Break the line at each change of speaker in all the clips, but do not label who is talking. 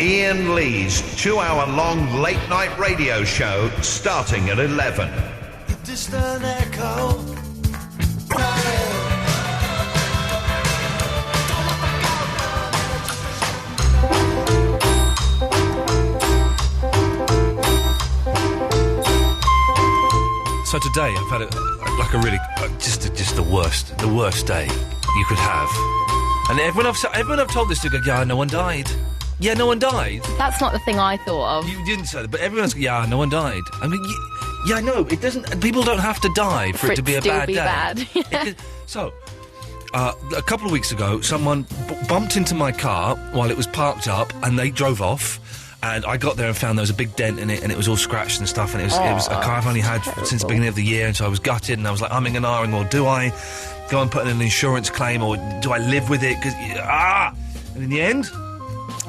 Iain Lee's 2-hour-long late-night radio show starting at 11.
The distant echo.
So today I've had a really just the worst day you could have, and everyone I've told this to go, yeah, no one died. Yeah, no one died.
That's not the thing I thought of.
You didn't say that, but everyone's yeah, no one died. I mean, yeah, I know it doesn't. People don't have to die for it to be a bad day.
Bad. Yeah.
So, a couple of weeks ago, someone bumped into my car while it was parked up, and they drove off. And I got there and found there was a big dent in it, and it was all scratched and stuff, and it was a car I've only had since the beginning of the year, and so I was gutted, and I was like, umming and ahhing, well, do I go and put in an insurance claim, or do I live with it? And in the end,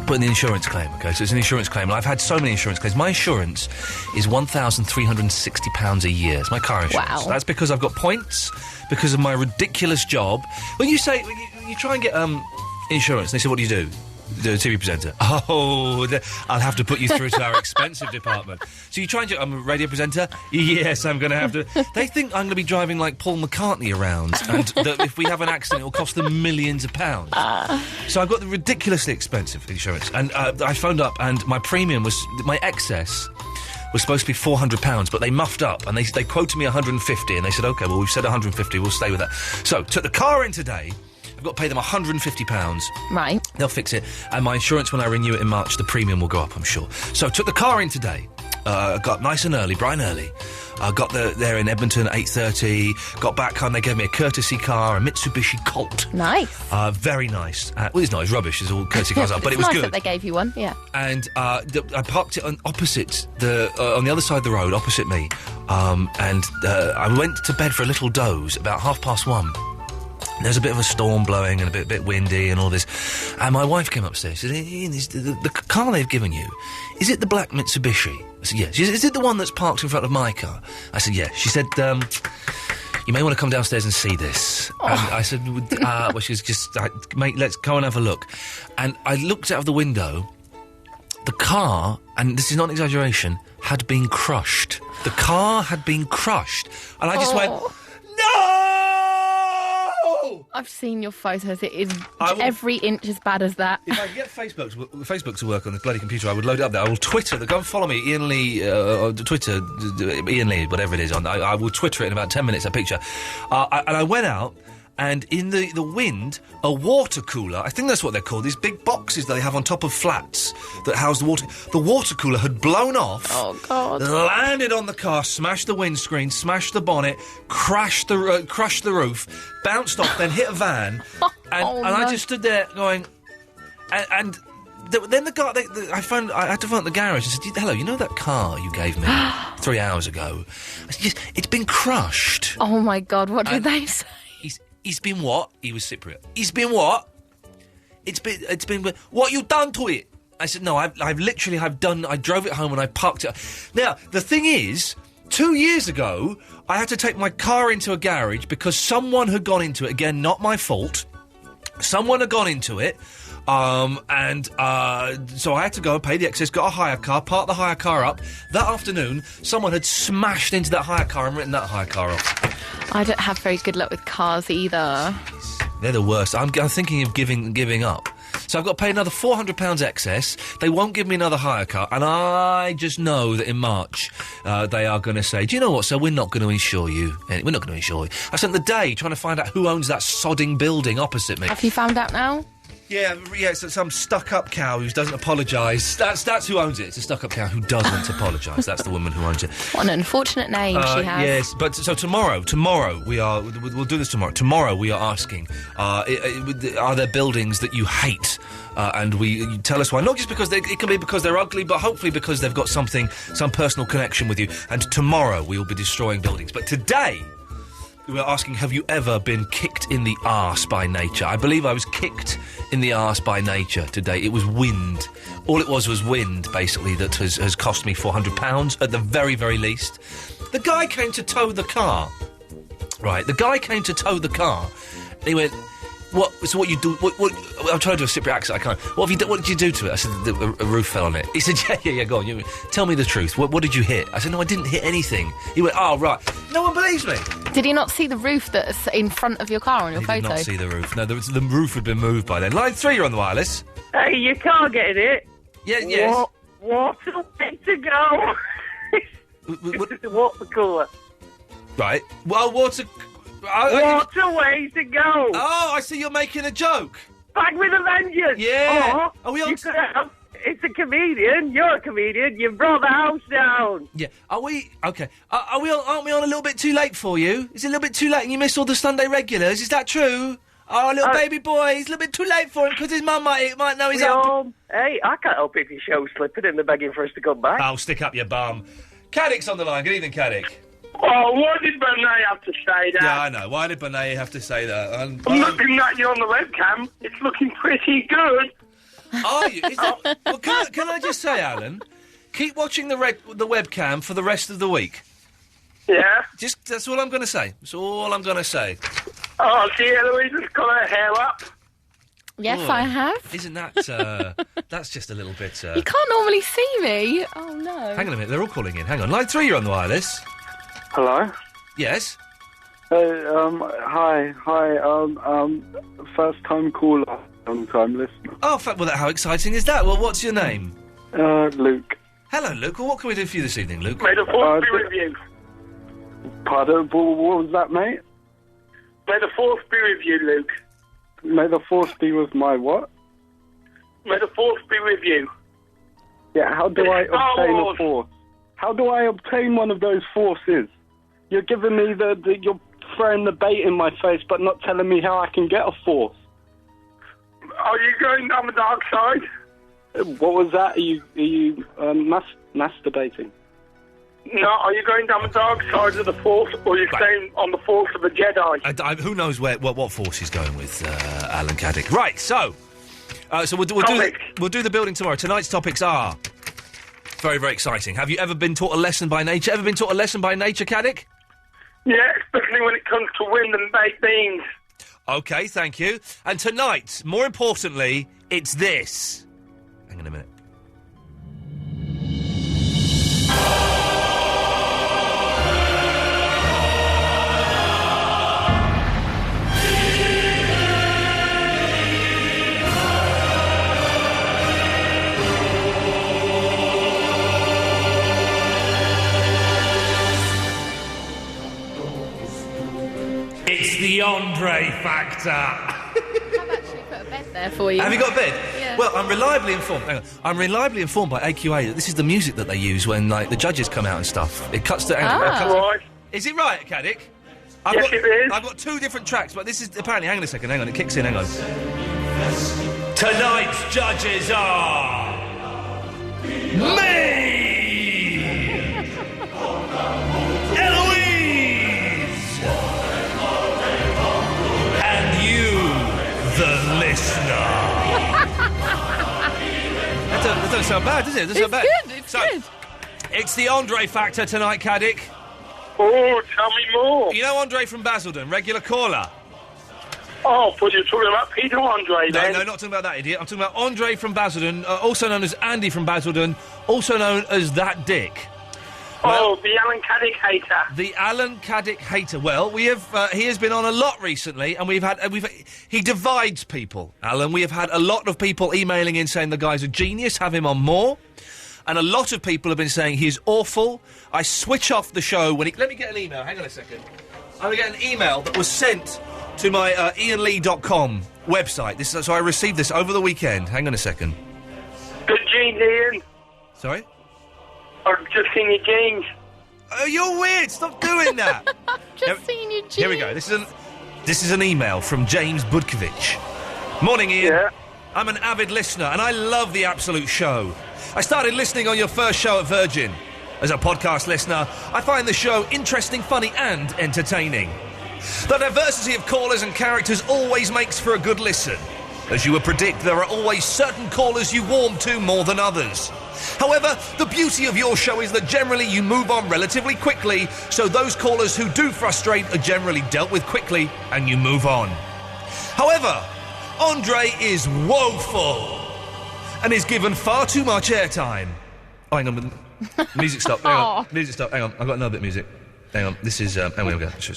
put in the insurance claim, okay? So it's an insurance claim, and I've had so many insurance claims. My insurance is £1,360 a year. It's my car insurance.
Wow.
That's because I've got points, because of my ridiculous job. When you say, you try and get insurance, and they say, what do you do? The TV presenter. Oh, I'll have to put you through to our expensive department. So you try and I'm a radio presenter? Yes, I'm going to have to... They think I'm going to be driving like Paul McCartney around, and that if we have an accident, it'll cost them millions of pounds. So I've got the ridiculously expensive insurance. And I phoned up, and my premium was... My excess was supposed to be £400, but they muffed up, and they quoted me 150, and they said, OK, well, we've said 150, we'll stay with that. So, took the car in today... I've got to pay them £150.
Right.
They'll fix it. And my insurance, when I renew it in March, the premium will go up, I'm sure. So, took the car in today. Got nice and early, bright and early. Got there in Edmonton at 8:30. Got back home, they gave me a courtesy car, a Mitsubishi Colt.
Nice.
Very nice. Well, it's not, it's rubbish, it's all courtesy cars are, but it was
nice
good.
That they gave you one, yeah.
And I parked it on the other side of the road, opposite me. I went to bed for a little doze, about 1:30. There's a bit of a storm blowing and a bit windy and all this. And my wife came upstairs. She said, Ian, the car they've given you, is it the black Mitsubishi? I said, yes. She said, is it the one that's parked in front of my car? I said, yes. She said, you may want to come downstairs and see this. Oh. And I said, well, she was just, mate, let's go and have a look. And I looked out of the window. The car, and this is not an exaggeration, had been crushed. The car had been crushed. And I just went, no!
I've seen your photos. It is every inch as bad as that.
If I could get Facebook to work on this bloody computer, I would load it up there. I will Twitter. Go and follow me, Iain Lee, on Twitter, Iain Lee, whatever it is. I will Twitter it in about 10 minutes, that picture. And I went out, and in the wind, a water cooler, I think that's what they're called, these big boxes that they have on top of flats that house the water. The water cooler had blown off.
Oh, God.
Landed on the car, smashed the windscreen, smashed the bonnet, crushed the roof, bounced off, then hit a van. And I just stood there going... And then the guy... I had to phone the garage and said, hello, you know that car you gave me 3 hours ago? I said, yes, it's been crushed.
Oh, my God, what did they say?
He's been what? He was Cypriot. He's been what? It's been what you done to it? I said, no, I drove it home and I parked it. Now, the thing is, 2 years ago, I had to take my car into a garage because someone had gone into it. Again, not my fault. Someone had gone into it. So I had to go and pay the excess, got a hire car, parked the hire car up. That afternoon, someone had smashed into that hire car and written that hire car off.
I don't have very good luck with cars either.
They're the worst. I'm thinking of giving up. So I've got to pay another £400 excess. They won't give me another hire car. And I just know that in March, they are going to say, do you know what, sir, we're not going to insure you. We're not going to insure you. I spent the day trying to find out who owns that sodding building opposite me.
Have you found out now?
Yeah, it's some stuck-up cow who doesn't apologise. That's who owns it. It's a stuck-up cow who doesn't apologise. That's the woman who owns it.
What an unfortunate name she has.
Yes, but so tomorrow we'll do this tomorrow. Tomorrow we are asking, are there buildings that you hate? And you tell us why. Not just because it can be because they're ugly, but hopefully because they've got some personal connection with you. And tomorrow we will be destroying buildings. But today... we're asking, have you ever been kicked in the arse by nature? I believe I was kicked in the arse by nature today. It was wind. All it was wind, basically, that has cost me £400 at the very, very least. The guy came to tow the car. Right, the guy came to tow the car. And he went, what? So what you do? What? I'm trying to do a Cypriot accent. I can't. What did you do to it? I said a roof fell on it. He said, yeah. Go on. Tell me the truth. What did you hit? I said, no, I didn't hit anything. He went, oh right. No one believes me.
Did he not see the roof that's in front of your car on your photo?
He did not see the roof. No, the roof had been moved by then. Line 3, you're on the wireless.
Hey, you can't get in it.
Yes.
What a way to go. It's the water cooler.
Right. Well,
what a way to go.
Oh, I see you're making a joke.
Back with a vengeance.
Yeah.
Are we on? It's a comedian. You're a comedian. You brought the house down.
Yeah. Are we? Okay. Aren't we on a little bit too late for you? Is it a little bit too late and you missed all the Sunday regulars? Is that true? Oh, little baby boy, he's a little bit too late for him because his mum might know he's up.
Hey, I can't help if your show's slipping and they're begging for us to come back.
Oh, stick up your bum. Caddick's on the line. Good evening, Caddick.
Oh, why did Bonet have to say that?
Yeah, I know. Why did Bonet have to say that?
I'm looking at you on the webcam. It's looking pretty good.
Are you? Well, can I just say, Alan, keep watching the webcam for the rest of the week.
Yeah?
That's all I'm going to say. That's all I'm going to say.
Oh, see, Eloise's got her hair up.
Yes, I have.
Isn't that... that's just a little bit...
You can't normally see me. Oh, no.
Hang on a minute. They're all calling in. Hang on. Line 3, you're on the wireless.
Hello?
Yes?
Hi. First time caller, long time listener.
Oh, well, how exciting is that? Well, what's your name?
Luke.
Hello, Luke. Well, what can we do for you this evening, Luke?
May the force be with you.
Pardon? What was that, mate?
May the force be with you, Luke.
May the force be with my what?
May the force be with you.
Yeah, how do I obtain a force? How do I obtain one of those forces? You're giving me you're throwing the bait in my face, but not telling me how I can get a force.
Are you going down the dark side?
What was that? Are you masturbating?
No, are you going down the dark side of the Force, or are you staying on the Force of the Jedi?
Who knows what Force he's going with, Alan Caddick. Right, so we'll do the building tomorrow. Tonight's topics are very, very exciting. Have you ever been taught a lesson by nature? Ever been taught a lesson by nature, Caddick?
Yeah, especially when it comes to wind and baked beans.
OK, thank you. And tonight, more importantly, it's this. Hang on a minute. It's the Andre factor.
I've actually put a bed there for you.
Have you got a bed?
Yeah.
Well, I'm reliably informed. Hang on. I'm reliably informed by AQA that this is the music that they use when, like, the judges come out and stuff. It cuts to...
Right.
Is it right, Caddick?
Yes, it is.
I've got two different tracks, but this is apparently... Hang on a second. Hang on. It kicks in. Hang on. Tonight's judges are... Me! The listener. That doesn't sound bad, does it? It's
good. It's good.
It's the Andre factor tonight, Caddick.
Oh, tell me more.
You know Andre from Basildon, regular caller.
Oh, but you're talking about Peter Andre, then?
No, not talking about that idiot. I'm talking about Andre from Basildon, also known as Andy from Basildon, also known as That Dick.
Well, the Alan Caddick hater.
The Alan Caddick hater. Well, he has been on a lot recently, and he divides people, Alan. We have had a lot of people emailing in saying the guy's a genius, have him on more. And a lot of people have been saying he's awful. I switch off the show when he... Let me get an email. Hang on a second. I'm going to get an email that was sent to my IanLee.com website. So I received this over the weekend. Hang on a second.
Good genes, Ian.
Sorry?
I've just seen your jeans.
Oh, you're weird. Stop doing that.
Just seen your jeans.
Here we go. This is an email from James Budkovich. Morning, Ian.
Yeah.
I'm an avid listener, and I love the Absolute Show. I started listening on your first show at Virgin. As a podcast listener, I find the show interesting, funny, and entertaining. The diversity of callers and characters always makes for a good listen. As you would predict, there are always certain callers you warm to more than others. However, the beauty of your show is that generally you move on relatively quickly, so those callers who do frustrate are generally dealt with quickly and you move on. However, Andre is woeful and is given far too much airtime. Oh, hang on. Music stop. Hang on. Music stop. Hang on. I've got another bit of music. Hang on. This is... hang on, here we go. This.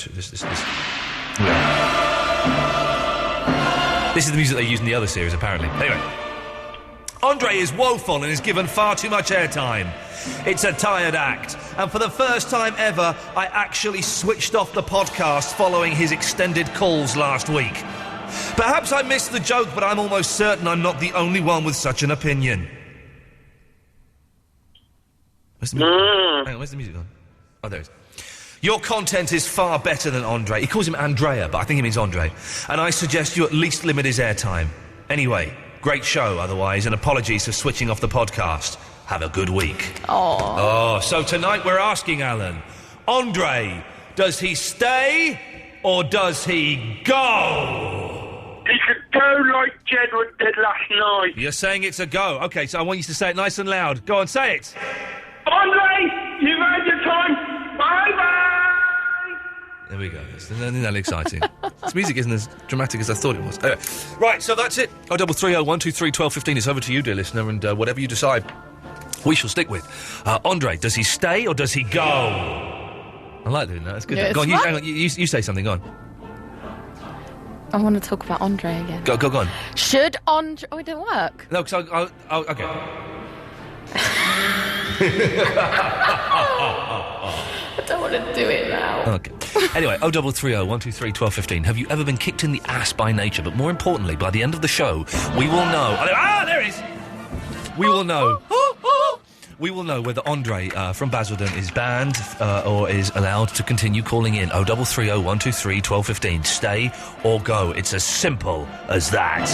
This is the music they use in the other series, apparently. Anyway. Andre is woeful and is given far too much airtime. It's a tired act. And for the first time ever, I actually switched off the podcast following his extended calls last week. Perhaps I missed the joke, but I'm almost certain I'm not the only one with such an opinion. Where's the music? Hang on, where's the music gone? Oh, there it is. Your content is far better than Andre. He calls him Andrea, but I think he means Andre. And I suggest you at least limit his airtime. Anyway, great show otherwise, and apologies for switching off the podcast. Have a good week. Oh, so tonight we're asking Alan, Andre, does he stay or does he go?
He should go like Jedward did last night.
You're saying it's a go. Okay, so I want you to say it nice and loud. Go on, say it.
Andre, you've had your time. Bye-bye.
There we go. Isn't that exciting? This music isn't as dramatic as I thought it was. Anyway, right, so that's it. 0330 123 1215. It's over to you, dear listener, and whatever you decide, we shall stick with. Andre, does he stay or does he go? I like doing that. That's good.
Yeah,
go on, hang on. You say something. Go on.
I want to talk about Andre again.
Go on.
Should Andre... Oh, it didn't work.
No, because okay.
I don't want to do it now.
Okay. Anyway, 0330 123 1215. Have you ever been kicked in the ass by nature? But more importantly, by the end of the show, we will know... there it is! We will know... We will know whether Andre from Basildon is banned or is allowed to continue calling in. 0330 123 1215. Stay or go. It's as simple as that.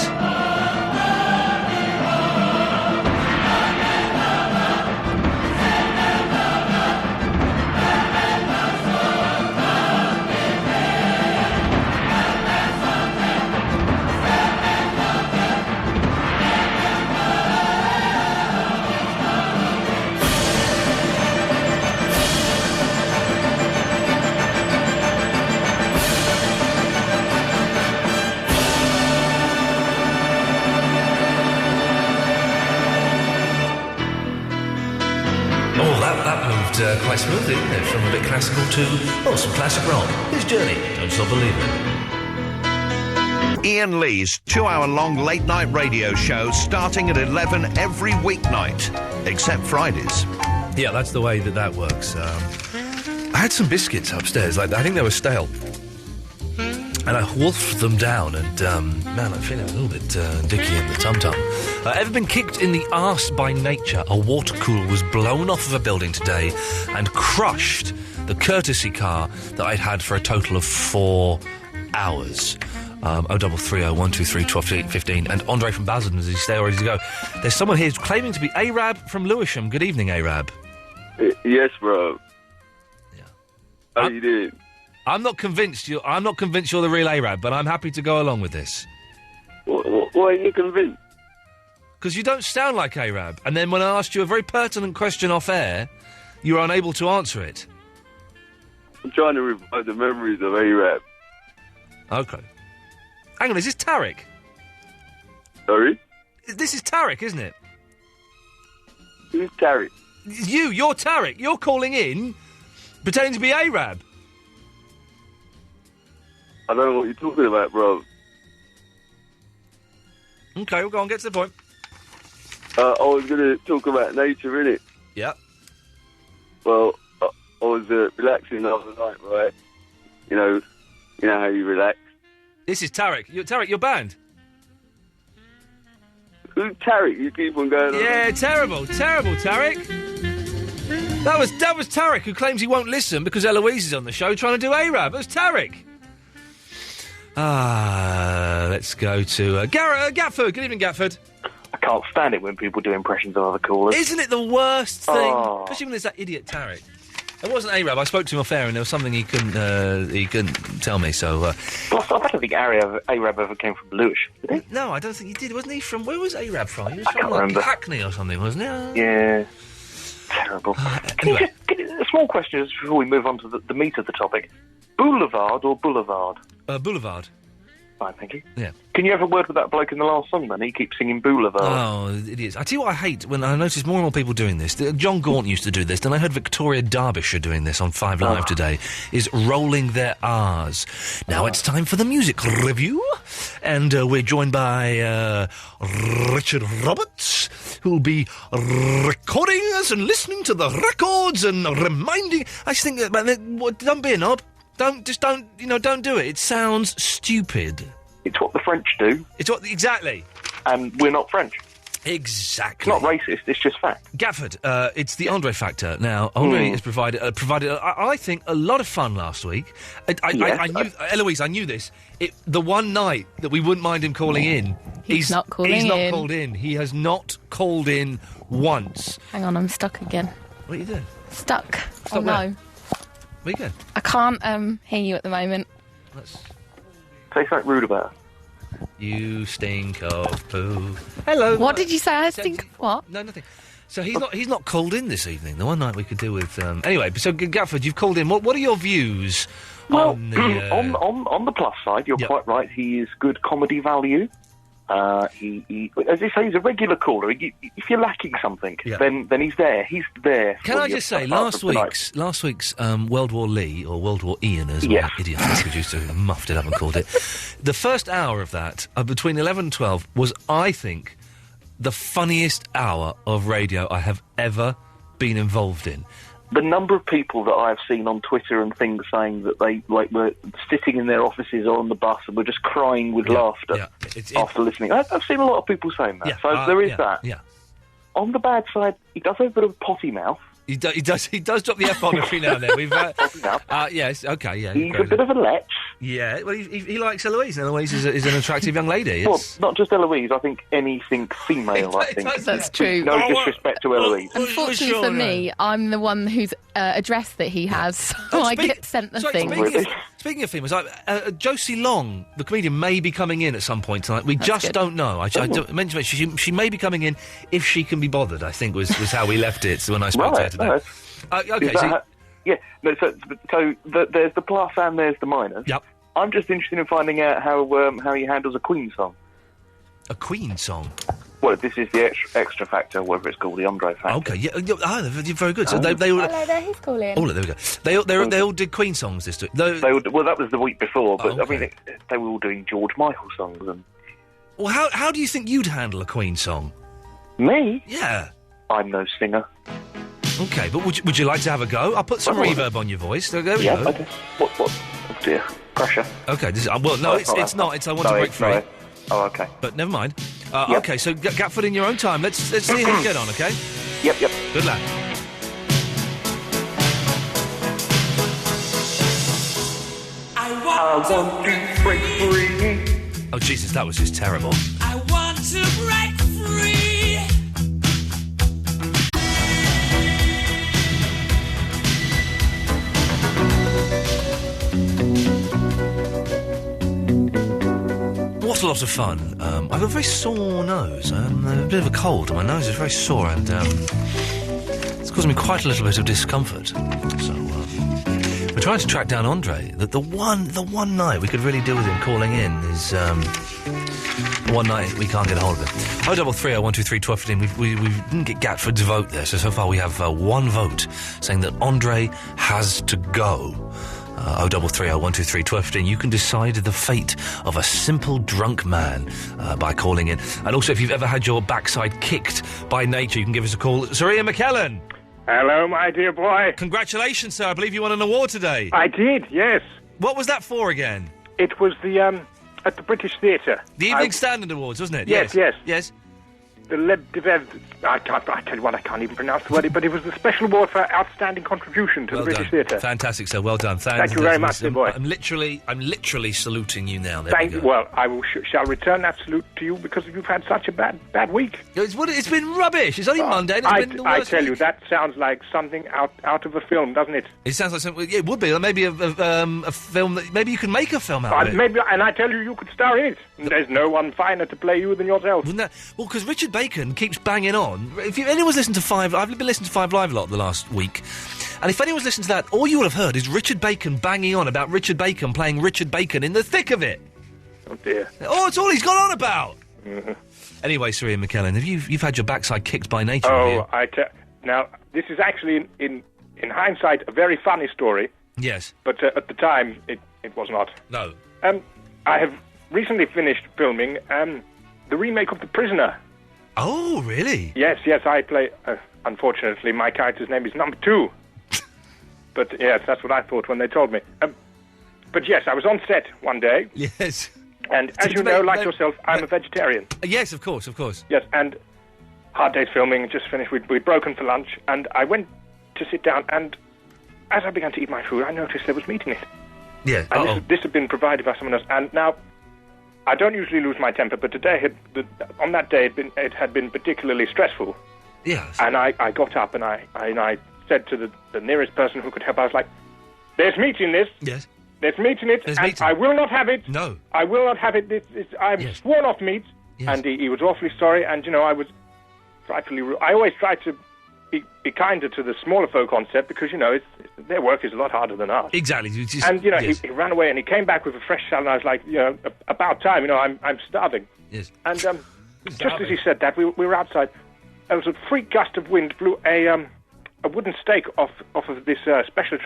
Quite smoothly, isn't it? From a bit classical to, some classic rock. His journey, don't stop believing.
Iain Lee's 2-hour-long late-night radio show starting at 11 every weeknight, except Fridays.
Yeah, that's the way that works. I had some biscuits upstairs. I think they were stale. And I wolfed them down, and, man, I'm feeling a little bit dicky in the tum-tum. Ever been kicked in the arse by nature? A water cooler was blown off of a building today and crushed the courtesy car that I'd had for a total of 4 hours. 0330 123 1215. And Andre from Basildon, does he stay or does he go? There's someone here who's claiming to be Arab from Lewisham. Good evening, Arab.
Yes, bro.
Yeah.
How you doing?
I'm not convinced you're the real Arab, but I'm happy to go along with this.
Why are you convinced?
Because you don't sound like Arab. And then when I asked you a very pertinent question off air, you were unable to answer it.
I'm trying to revive the memories of Arab.
Okay. Hang on, is this Tarek?
Sorry?
This is Tarek, isn't it?
Who's Tarek?
You're Tarek. You're calling in pretending to be Arab.
I don't know what you're talking about, bro.
Okay, we'll go on, get to the point.
I was going to talk about nature, innit?
Yeah.
Well, I was relaxing the other night, right? You know how you relax.
This is Tarek. Tarek, you're banned.
Who's Tarek? You keep on going on.
Yeah, terrible, Tarek. That was Tarek who claims he won't listen because Eloise is on the show trying to do Arab. It was Tarek. Let's go to Gatford. Good evening, Gatford.
I can't stand it when people do impressions of other callers.
Isn't it the worst thing? Especially when there's that idiot Tarek. It wasn't Arab. I spoke to him off air and there was something he couldn't tell me, so...
I don't think Arab ever came from Lewisham, did he?
No, I don't think he did. Wasn't he from... Where was Arab from? He was from,
remember.
Hackney or something, wasn't he?
Yeah. Terrible.
Anyway.
A small question just before we move on to the meat of the topic. Boulevard or boulevard?
Boulevard.
Fine, thank you.
Yeah.
Can you have a word with that bloke in the last song, then? He keeps singing Boulevard.
Oh, it is. I tell you what I hate, when I notice more and more people doing this. John Gaunt used to do this, and I heard Victoria Derbyshire doing this on 5 Live today, is rolling their R's. Now it's time for the music review, and we're joined by Richard Roberts, who'll be recording us and listening to the records and reminding... I just think, don't be a knob. Don't do it. It sounds stupid.
It's what the French do.
Exactly.
And we're not French.
Exactly.
It's not racist, it's just fact.
Gafford, it's the Andre factor. Now, Andre has provided, I think, a lot of fun last week. I knew, Eloise, I knew this. The one night that we wouldn't mind him calling in, he's not called in. He has not called in once.
Hang on, I'm stuck again.
What are you doing?
Stuck.
Stuck
no.
Where are you going?
I can't hear you at the moment.
Say something rude about her.
You stink of poo. Hello.
What did you say? I stink of what?
No, nothing. So he's not called in this evening. The one night we could do with... Anyway, so Gafford, you've called in. What are your views on the...
on the plus side, you're quite right. He is good comedy value. He as I say, he's a regular caller. If you're lacking something, then he's there. He's there.
Can I just say, last week's World War Lee, or World War Ian, as my idiot producer muffed it up and called it, the first hour of that, between 11 and 12, was, I think, the funniest hour of radio I have ever been involved in.
The number of people that I've seen on Twitter and things saying that they were sitting in their offices or on the bus and were just crying with laughter after listening. I've seen a lot of people saying that. So there is that. Yeah. On the bad side, he does have a bit of a potty mouth.
He does drop the F-bomb every now and then. We've yes, okay, yeah.
He's a bit of a lech.
Yeah, well, he likes Eloise. Eloise is an attractive young lady. Yes.
Well, not just Eloise. I think anything female. I think
that's true.
No disrespect to Eloise.
Unfortunately for me, I'm the one whose address that he has, so I get sent the thing.
Speaking of females, Josie Long, the comedian, may be coming in at some point tonight. We just don't know. I mentioned she may be coming in if she can be bothered, I think was how we left it when I spoke to her today.
So there's the plus and there's the minus.
Yep.
I'm just interested in finding out how he handles a Queen song.
A Queen song?
Well, this is the extra factor, whatever it's called, the Andre factor.
Okay, yeah, they're very good. So they all...
Hello there, he's calling.
Oh, there we go. They all did Queen songs this week.
Well, that was the week before, but I mean, they were all doing George Michael songs.
Well, how do you think you'd handle a Queen song?
Me?
Yeah.
I'm no singer.
Okay, but would you like to have a go? I'll put some reverb on your voice. There we go.
Okay. What? Oh dear. Pressure.
Okay, it's not. It's I want to break free.
No. Oh, okay.
But never mind. Okay, so Gatford in your own time. Let's see how you get on, okay?
Yep.
Good lad.
I want to break free.
Oh, Jesus, that was just terrible.
I want to break free.
What a lot of fun. I've got a very sore nose. I have a bit of a cold, and my nose is very sore, and it's causing me quite a little bit of discomfort. So we're trying to track down Andre. The one night we could really do with him calling in is the one night we can't get a hold of him. 0330 123 1215. We didn't get Gatford's vote there, so far we have one vote saying that Andre has to go. 0330 123 1215. You can decide the fate of a simple drunk man by calling in. And also, if you've ever had your backside kicked by nature, you can give us a call. Sir Ian McKellen.
Hello, my dear boy.
Congratulations, sir. I believe you won an award today.
I did, yes.
What was that for again?
It was the, at the British Theatre.
The Evening Standard Awards, wasn't it?
Yes.
The
I tell you what, I can't even pronounce the word, but it was the special award for outstanding contribution to the British Theatre.
Fantastic, sir. Well done.
Thank you very much, dear boy.
I'm literally saluting you now.
Thank you. Well, I shall return that salute to you because you've had such a bad week.
It's been rubbish. It's only Monday. And it's been the worst
I tell you, that sounds like something out of a film, doesn't it?
It sounds like something. Yeah, it would be. Maybe a film that maybe you could make a film out of it.
Maybe, and I tell you, you could star in it. There's no one finer to play you than yourself.
Wouldn't that? Well, because Richard Bacon keeps banging on. If anyone's listened to I've been listening to 5 Live a lot the last week, and if anyone's listened to that, all you will have heard is Richard Bacon banging on about Richard Bacon playing Richard Bacon in the thick of it.
Oh, dear.
Oh, it's all he's gone on about!
Mm-hmm.
Anyway, Sir Ian McKellen, you've had your backside kicked by nature, have you?
Now, this is actually, in hindsight, a very funny story.
Yes.
But at the time, it was not.
No.
I have recently finished filming the remake of The Prisoner.
Oh, really?
Yes, I play... unfortunately, my character's name is Number 2. But, yes, that's what I thought when they told me. But, yes, I was on set one day.
Yes.
And as you know, like yourself, I'm a vegetarian.
Yes, of course.
Yes, and hard day's filming, just finished. We'd broken for lunch, and I went to sit down, and as I began to eat my food, I noticed there was meat in it.
Yeah.
And this had been provided by someone else. And now, I don't usually lose my temper, but today, on that day, it had been particularly stressful.
Yes.
And I got up, and I said to the nearest person who could help, I was like, "There's meat in this.
Yes.
There's meat in it, and I will not have it.
No.
I will not have it. I'm sworn off meat."
Yes.
And he was awfully sorry, and, I was frightfully rude. I always try to be kinder to the smaller folk on set because, their work is a lot harder than ours.
Exactly.
And, he ran away, and he came back with a fresh salad, and I was like, about time, I'm starving.
Yes.
And just as he said that, we were outside. There was a freak gust of wind blew a wooden stake off of this special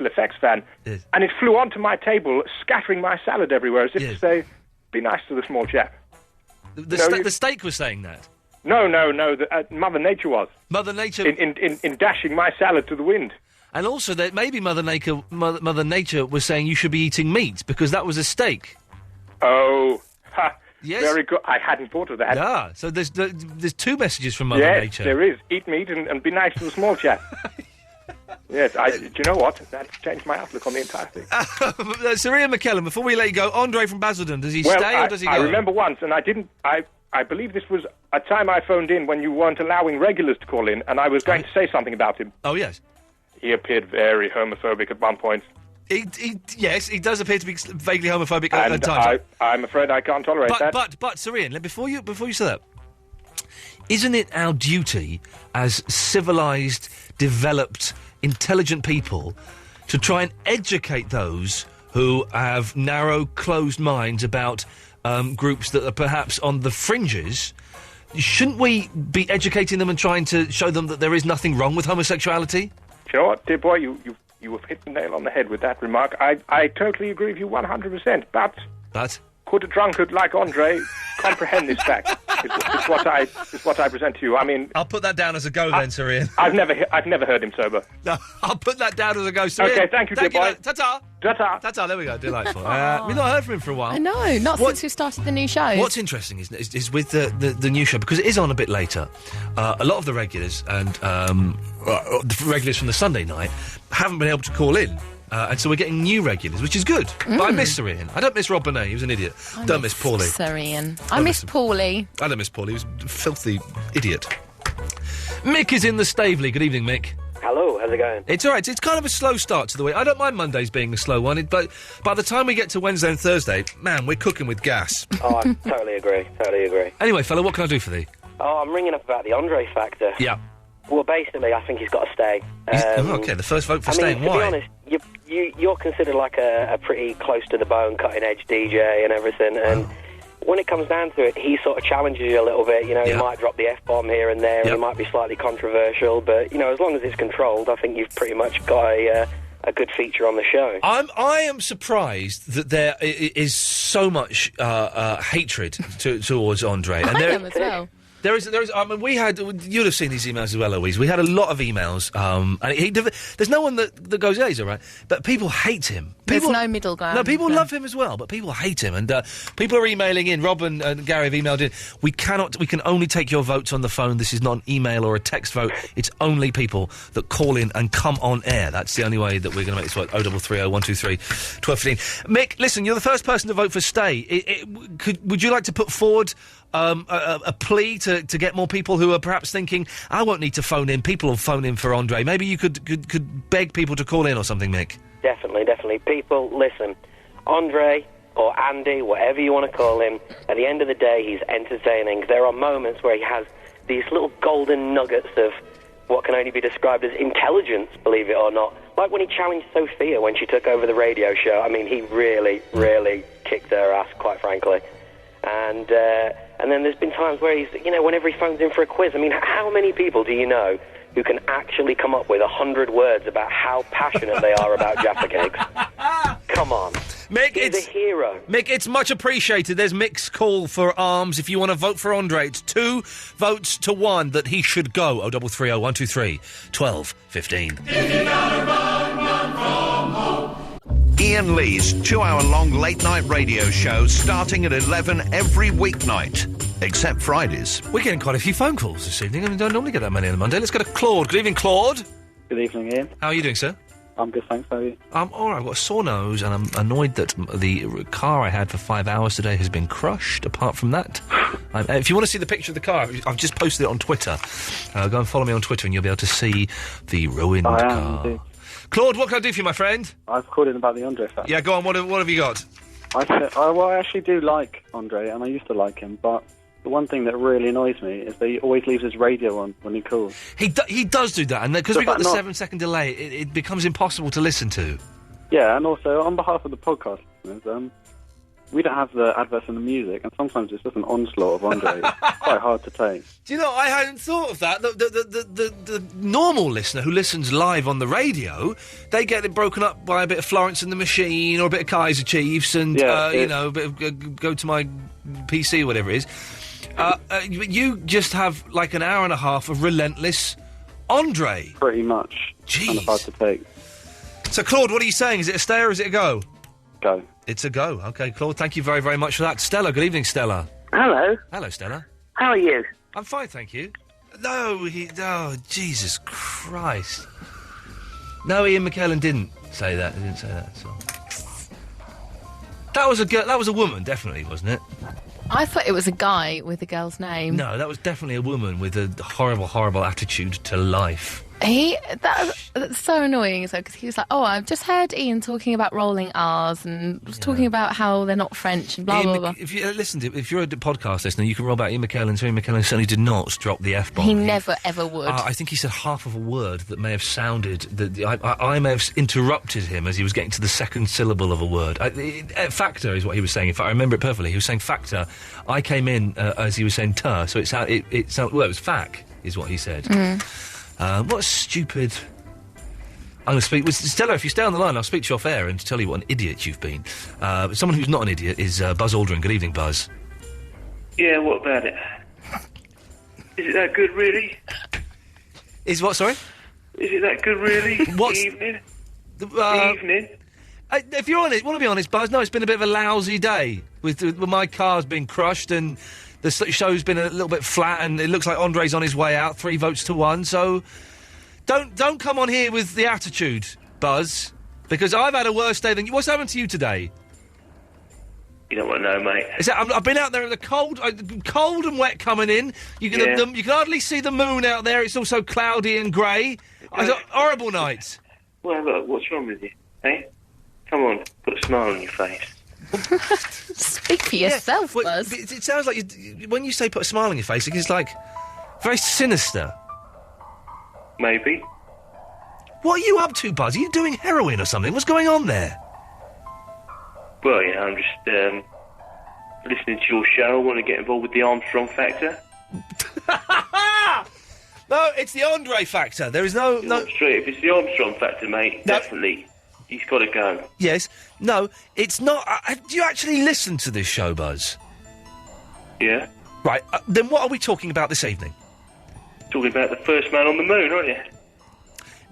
effects van,
yes.
And it flew onto my table, scattering my salad everywhere, as if to say, "Be nice to the small chap."
The stake was saying that?
No. Mother Nature was.
Mother Nature
in dashing my salad to the wind.
And also that maybe Mother Nature was saying you should be eating meat because that was a steak.
Oh, ha.
Yes.
Very good. I hadn't thought of that.
Yeah, so there's two messages from Mother Nature.
Yes, there is. Eat meat and be nice to the small chap. Yes, do you know what? That's changed my outlook on the entire thing.
Sir Ian McKellen, before we let you go, Andre from Basildon, does he stay or does he go?
I remember once, and I didn't... I believe this was a time I phoned in when you weren't allowing regulars to call in, and I was going to say something about him.
Oh, yes.
He appeared very homophobic at one point.
Yes, he does appear to be vaguely homophobic at times.
I'm afraid I can't tolerate that.
But, Sir Ian, before you say that, isn't it our duty as civilised, developed, intelligent people to try and educate those who have narrow, closed minds about groups that are perhaps on the fringes? Shouldn't we be educating them and trying to show them that there is nothing wrong with homosexuality?
Do you know what, dear boy? You have hit the nail on the head with that remark. I totally agree with you 100%, but... Could a drunkard like Andre comprehend this fact? Is what I present to you. I mean...
I'll put that down as a go then, Sir Ian.
I've never heard him sober.
No, I'll put that down as a go, Sir Ian.
Okay, thank you, dear boy.
Ta-ta.
Ta-ta.
Ta-ta, there we go, delightful. We've not heard from him for a while.
I know, not since we started the new show.
What's interesting is with the new show, because it is on a bit later, a lot of the regulars and the regulars from the Sunday night haven't been able to call in. And so we're getting new regulars, which is good. But I miss Sir Ian. I don't miss Rob Bonet, he was an idiot. Don't miss Paulie.
Sir Ian. I miss Paulie.
I don't miss Paulie, he was a filthy idiot. Mick is in the Staveley. Good evening, Mick.
Hello, how's it going?
It's all right. It's kind of a slow start to the week. I don't mind Mondays being a slow one, but by the time we get to Wednesday and Thursday, man, we're cooking with gas.
Oh, I totally agree.
Anyway, fella, what can I do for thee?
Oh, I'm ringing up about the Andre factor.
Yeah.
Well, basically, I think he's got to stay.
Okay, the first vote for staying.
To
Why?
be honest, you're considered like a pretty close-to-the-bone, cutting-edge DJ and everything, and when it comes down to it, he sort of challenges you a little bit. He might drop the F-bomb here and there, and it might be slightly controversial, but, as long as it's controlled, I think you've pretty much got a good feature on the show.
I am surprised that there is so much hatred towards Andre. And
I am as well.
There is. I mean, you'd have seen these emails as well, Louise. We had a lot of emails, and there's no one that goes, yeah, he's all right. But people hate him.
There's no middle ground.
No, people love him as well, but people hate him. And people are emailing in. Rob and Gary have emailed in. We can only take your votes on the phone. This is not an email or a text vote. It's only people that call in and come on air. That's the only way that we're going to make this work. 0330 123 1215. Mick, listen, you're the first person to vote for stay. Would you like to put forward a plea to get more people who are perhaps thinking, I won't need to phone in, people will phone in for Andre? Maybe you could beg people to call in or something, Mick?
Definitely. People, listen, Andre or Andy, whatever you want to call him, at the end of the day, he's entertaining. There are moments where he has these little golden nuggets of what can only be described as intelligence, believe it or not. Like when he challenged Sophia when she took over the radio show. I mean, he really, really kicked her ass, quite frankly. And then there's been times where he's, whenever he phones in for a quiz, I mean, how many people do you know who can actually come up with 100 words about how passionate they are about Jaffa Cakes? Come on.
Mick,
he's a hero.
Mick, it's much appreciated. There's Mick's call for arms. If you want to vote for Andre, it's 2 votes to 1 that he should go. 0330 123 12 15.
Iain Lee's 2-hour-long late-night radio show starting at 11 every weeknight, except Fridays.
We're getting quite a few phone calls this evening. I mean, don't normally get that many on a Monday. Let's go to Claude. Good evening, Claude.
Good evening, Ian.
How are you doing, sir?
I'm good, thanks. How are you?
I'm all right. I've got a sore nose, and I'm annoyed that the car I had for 5 hours today has been crushed. Apart from that, if you want to see the picture of the car, I've just posted it on Twitter. Go and follow me on Twitter, and you'll be able to see the ruined car. Indeed. Claude, what can I do for you, my friend?
I've called in about the Andre fact.
Yeah, go on. What have you got?
I actually do like Andre, and I used to like him, but the one thing that really annoys me is that he always leaves his radio on when he calls.
He does do that, and because we've got the 7-second delay, it becomes impossible to listen to.
Yeah, and also, on behalf of the podcast listeners, we don't have the adverts and the music, and sometimes it's just an onslaught of Andre. It's quite hard to take.
Do you know, I hadn't thought of that. The normal listener who listens live on the radio, they get it broken up by a bit of Florence and the Machine or a bit of Kaiser Chiefs and, a bit of Go to My PC, whatever it is. You just have like an hour and a half of relentless Andre.
Pretty much.
Jeez.
Kind of hard to take.
So, Claude, what are you saying? Is it a stay or is it a go?
Go.
It's a go. OK, Claude, thank you very, very much for that. Stella, good evening, Stella.
Hello.
Hello, Stella.
How are you?
I'm fine, thank you. No, Jesus Christ. No, Ian McKellen didn't say that. He didn't say that, so... That was a girl. That was a woman, definitely, wasn't it?
I thought it was a guy with a girl's name.
No, that was definitely a woman with a horrible, horrible attitude to life.
That's so annoying, because he was like, I've just heard Ian talking about rolling R's and was talking about how they're not French and blah, blah, blah.
If you if you're a podcast listener, you can roll back Ian McKellen. So Ian McKellen certainly did not drop the F-bomb.
He never, ever would.
I think he said half of a word that may have sounded... I may have interrupted him as he was getting to the second syllable of a word. Factor is what he was saying. If I remember it perfectly, he was saying factor. I came in as he was saying tur, so it was fac, is what he said. What a stupid... I'm going to speak... Stella, if you stay on the line, I'll speak to you off air and tell you what an idiot you've been. Someone who's not an idiot is Buzz Aldrin. Good evening, Buzz.
Yeah, what about it? Is it that good, really?
Is what, sorry?
Is it that good, really?
What's...
Evening?
Evening? If you're honest, want to be honest, Buzz, no, it's been a bit of a lousy day with my car's been crushed and... The show's been a little bit flat, and it looks like Andre's on his way out. 3 votes to 1. So, don't come on here with the attitude, Buzz, because I've had a worse day than you. What's happened to you today?
You don't want to know, mate.
I've been out there in the cold and wet coming in. You can hardly see the moon out there. It's also cloudy and grey. It's a horrible night.
Well, look, what's wrong with you, eh? Come on, put a smile on your face.
Speak for yourself, Buzz.
It sounds like when you say put a smile on your face, it's like very sinister.
Maybe.
What are you up to, Buzz? Are you doing heroin or something? What's going on there?
Well, I'm just listening to your show. I want to get involved with the Armstrong factor.
No, it's the Andre factor. There is no...
Straight. If it's the Armstrong factor, mate, definitely. He's got to go.
Yes. No, it's not... do you actually listen to this show, Buzz?
Yeah.
Right, then what are we talking about this evening?
Talking about the first man on the moon, aren't you?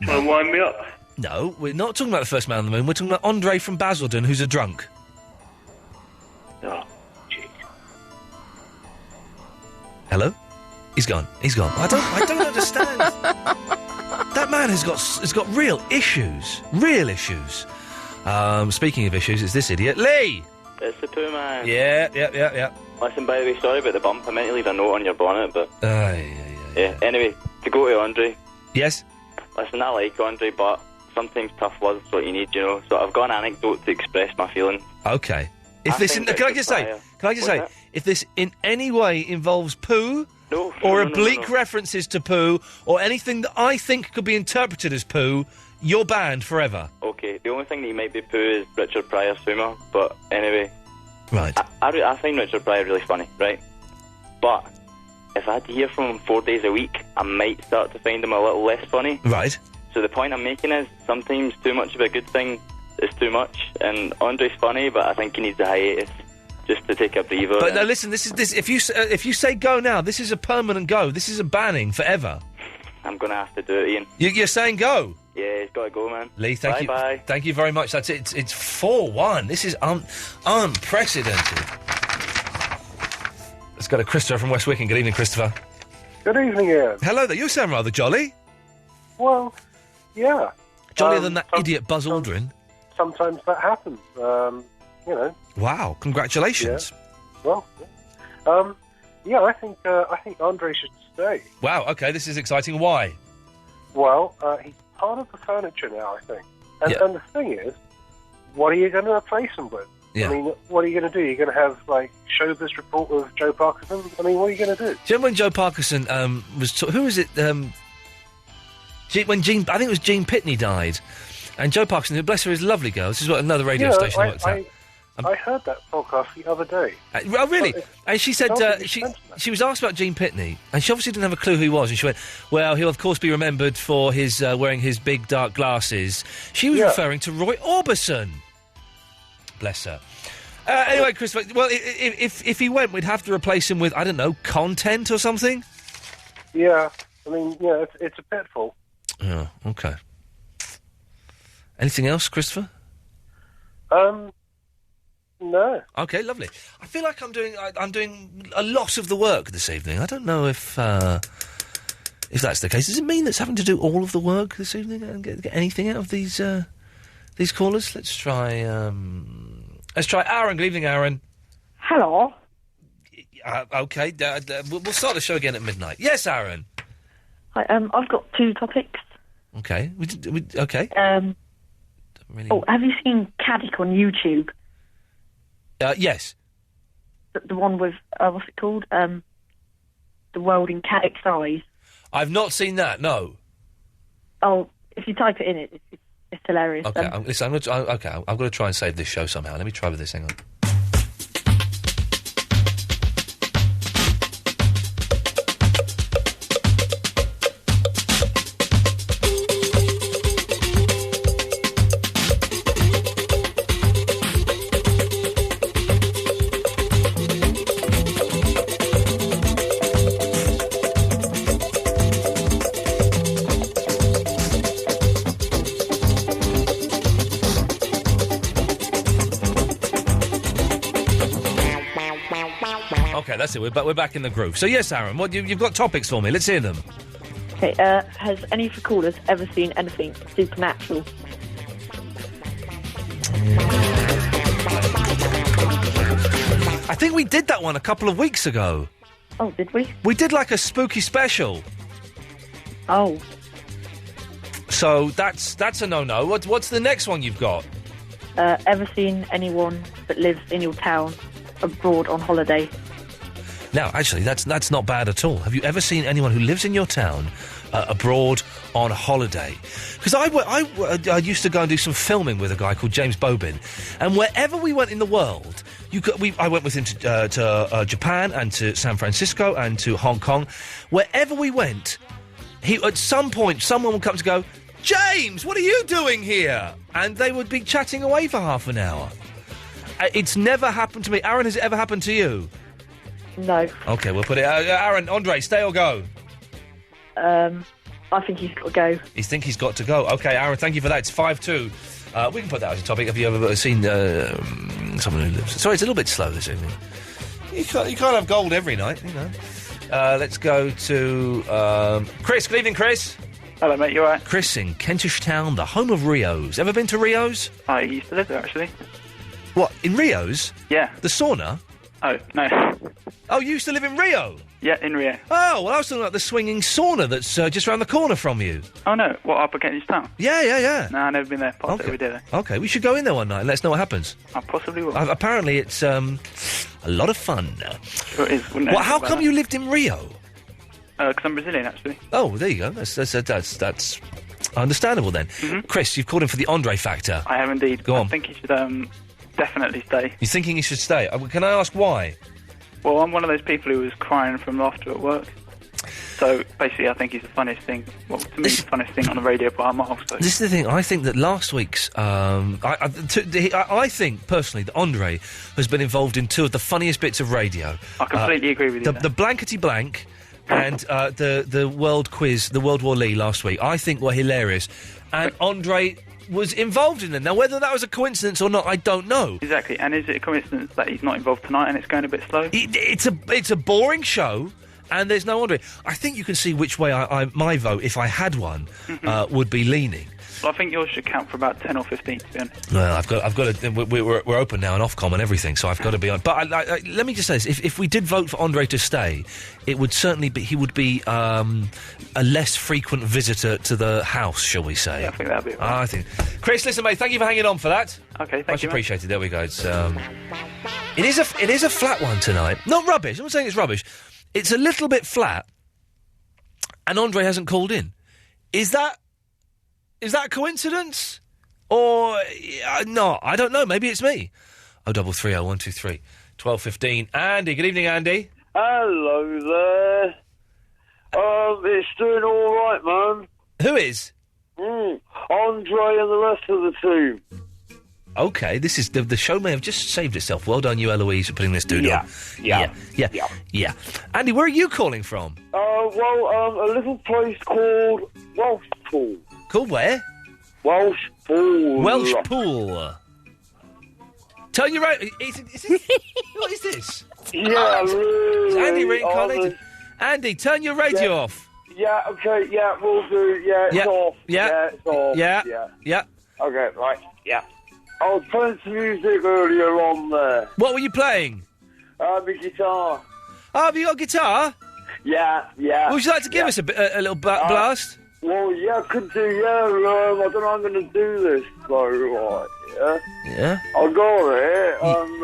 Trying to wind me up.
No, we're not talking about the first man on the moon. We're talking about Andre from Basildon, who's a drunk.
Oh, jeez.
Hello? He's gone. I don't understand. That man has got real issues. Real issues. Speaking of issues, it's this idiot, Lee!
It's the Pooh Man.
Yeah.
Listen, by the way, sorry about the bump. I meant to leave a note on your bonnet, but...
Yeah.
Anyway, to go to Andre...
Yes?
Listen, I like Andre, but sometimes tough love is what you need, So I've got an anecdote to express my feelings.
OK. Can I just say, if this in any way involves poo,
No.
or
no,
oblique
no.
references to poo, or anything that I think could be interpreted as poo, you're banned forever.
Okay, the only thing that you might be poo is Richard Pryor's humour, but anyway.
Right.
I find Richard Pryor really funny, right? But if I had to hear from him 4 days a week, I might start to find him a little less funny.
Right.
So the point I'm making is, sometimes too much of a good thing is too much, and Andre's funny, but I think he needs a hiatus just to take a breather.
But now listen, this. If you say go now, this is a permanent go. This is a banning forever.
I'm going to have to do it, Ian.
You're saying go?
Yeah, he's got to go, man.
Lee, thank you.
Bye-bye.
Thank you very much. That's it. It's 4-1. This is unprecedented. Let's go to Christopher from West Wickham. Good evening, Christopher.
Good evening, Ian.
Hello there. You sound rather jolly.
Well, yeah.
Jollier than that idiot Buzz Aldrin.
Sometimes that happens, you know.
Wow, congratulations.
Yeah. Well, yeah, I think Andre should stay.
Wow, okay, this is exciting. Why?
Well, he's part of the furniture now, I think. And the thing is, what are you going to replace him with?
Yeah.
I mean, what are you going to do? You're going to have, like, Showbiz Report with Joe Parkinson? I mean, what are you going to do?
Do you remember when Joe Parkinson was... who was it? When Gene... I think it was Gene Pitney died. And Joe Parkinson, bless her, is a lovely girl. This is what another radio station worked out.
I heard that podcast the other day.
Oh, really? And she said she was asked about Gene Pitney, and she obviously didn't have a clue who he was. And she went, "Well, he'll of course be remembered for his wearing his big dark glasses." She was referring to Roy Orbison. Bless her. Anyway, Christopher, well, if he went, we'd have to replace him with, I don't know, content or something.
Yeah, I mean, yeah, it's a pitfall.
Oh, okay. Anything else, Christopher?
No.
Okay, lovely. I feel like I'm doing a lot of the work this evening. I don't know if that's the case. Does it mean that's having to do all of the work this evening and get anything out of these callers? Let's try Aaron. Good evening, Aaron.
Hello.
Okay, we'll start the show again at midnight. Yes, Aaron.
Hi, I've got two topics.
Okay. Okay. Really...
Oh, have you seen Caddick on YouTube?
Yes.
The one with, what's it called? The world in Caddick's eyes.
I've not seen that, no.
Oh, if you type it in, it's hilarious.
Okay, listen, I've got to try and save this show somehow. Let me try with this, hang on. Okay, that's it. We're back in the groove. So yes, Aaron, you've got topics for me. Let's hear them.
Okay. Has any of the callers ever seen anything supernatural?
I think we did that one a couple of weeks ago.
Oh, did we?
We did like a spooky special.
Oh.
So that's a no-no. What's the next one you've got?
Ever seen anyone that lives in your town abroad on holiday?
Now, actually, that's not bad at all. Have you ever seen anyone who lives in your town abroad on holiday? Because I used to go and do some filming with a guy called James Bobin, and wherever we went in the world, I went with him to Japan and to San Francisco and to Hong Kong. Wherever we went, at some point, someone would come to go, "James, what are you doing here?" And they would be chatting away for half an hour. It's never happened to me. Aaron, has it ever happened to you?
No.
Okay, we'll put it... Aaron, Andre, stay or go?
I think he's got to go.
You think he's got to go? Okay, Aaron, thank you for that. It's 5-2. We can put that as a topic. Have you ever seen someone who lives... Sorry, it's a little bit slow this evening. You can't have gold every night, you know. Let's go to... Chris. Good evening, Chris.
Hello, mate. You all right?
Chris in Kentish Town, the home of Rio's. Ever been to Rio's?
I used to live there, actually.
What, in Rio's?
Yeah.
The sauna?
Oh, no.
Oh, you used to live in Rio?
Yeah, in Rio.
Oh, well, I was talking about the swinging sauna that's just round the corner from you.
Oh, no. What, up against town?
Yeah.
No, I've never been there. Past
Okay.
every day there.
Okay, we should go in there one night and let us know what happens.
I possibly will.
Apparently it's a lot of fun.
Sure it is, wouldn't it?
Well, how come you lived in Rio?
Because I'm Brazilian, actually.
Oh, there you go. That's understandable then. Chris, you've called in for the Andre factor.
I have indeed.
Go on.
I think he should definitely stay.
You're thinking he should stay? Can I ask why?
Well, I'm one of those people who was crying from laughter at work. So, basically, I think he's the funniest thing. Well, to me, the funniest thing on the radio by a mile. So.
This is the thing. I think that last week's... I think, personally, that Andre has been involved in two of the funniest bits of radio.
I completely agree with you.
The blankety blank and the world quiz, the World War Lee last week, I think were hilarious. And Andre was involved in them. Now, whether that was a coincidence or not, I don't know.
Exactly. And is it a coincidence that he's not involved tonight and it's going a bit slow?
It's a boring show. And there's no Andre. I think you can see which way my vote, if I had one, would be leaning.
Well, I think yours should count for about 10 or 15, to be honest.
Well, I've got to. We're open now and Ofcom and everything, so I've got to be on. But let me just say this: if we did vote for Andre to stay, it would certainly be he would be a less frequent visitor to the house, shall we say?
Yeah, I think that'd be.
I think. Chris, listen, mate. Thank you for hanging on for that.
Okay, thank
Much
you.
appreciated. There we go. It's it is a flat one tonight. Not rubbish. I'm not saying it's rubbish. It's a little bit flat. And Andre hasn't called in. Is that a coincidence? Or no, I don't know. Maybe it's me. 0330 123 1215. Andy, good evening, Andy.
Hello there. It's doing all right, man.
Who is?
Andre and the rest of the team.
Okay, this is the show may have just saved itself. Well done, you, Eloise, for putting this dude on. Yeah. Andy, where are you calling from?
A little place called Welshpool.
Called where?
Welshpool.
Welshpool. Turn your radio. What is this?
Yeah, really.
Is Andy reincarnated? Andy, turn your radio off.
Yeah, okay, yeah, we'll do. Yeah, it's off.
Yeah,
it's off.
Yeah.
Okay, right, yeah. I was playing some music earlier on there.
What were you playing?
The guitar.
Oh, have you got a guitar?
Yeah.
Would you like to give us a little blast?
Well, yeah, I could do, I don't know how I'm going to do this, so, right, yeah?
Yeah?
I got it, and,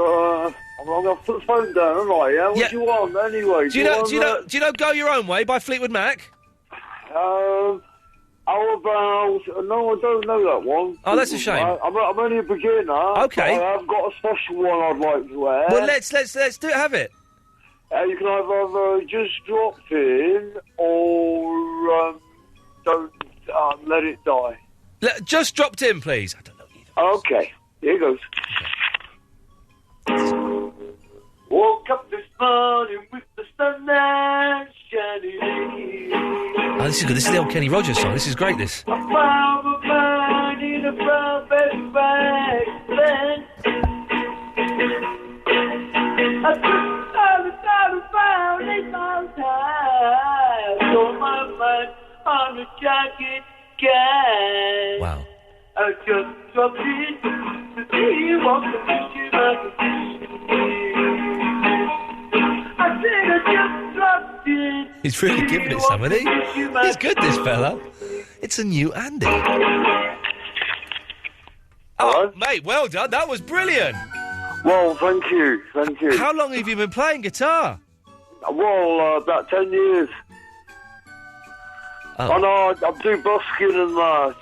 I'm going to put the phone down, right, yeah? What do you want, anyway?
Do you know Go Your Own Way by Fleetwood Mac?
How about... No, I don't know that one.
Oh, that's a shame.
I'm only a beginner.
Okay.
I have got a special one I'd like to wear.
Well, let's do it. Have it.
You can either just drop in or don't let it die.
Just dropped in, please. I don't know
either. Okay, here goes. Woke up this morning with the sun shining.
Oh, this is good. This is the old Kenny Rogers song. This is great, this.
I found a man in a brown bag. I took $1,000 in my time. Throw my mind on a jacket gang.
Wow.
I just dropped in to see what the future might be. I said I just dropped in.
He's really giving it some, isn't he? He's good, this fella. It's a new Andy. Oh, mate, well done. That was brilliant.
Well, thank you.
How long have you been playing guitar?
Well, about 10 years.
Oh.
I know, I do busking and that.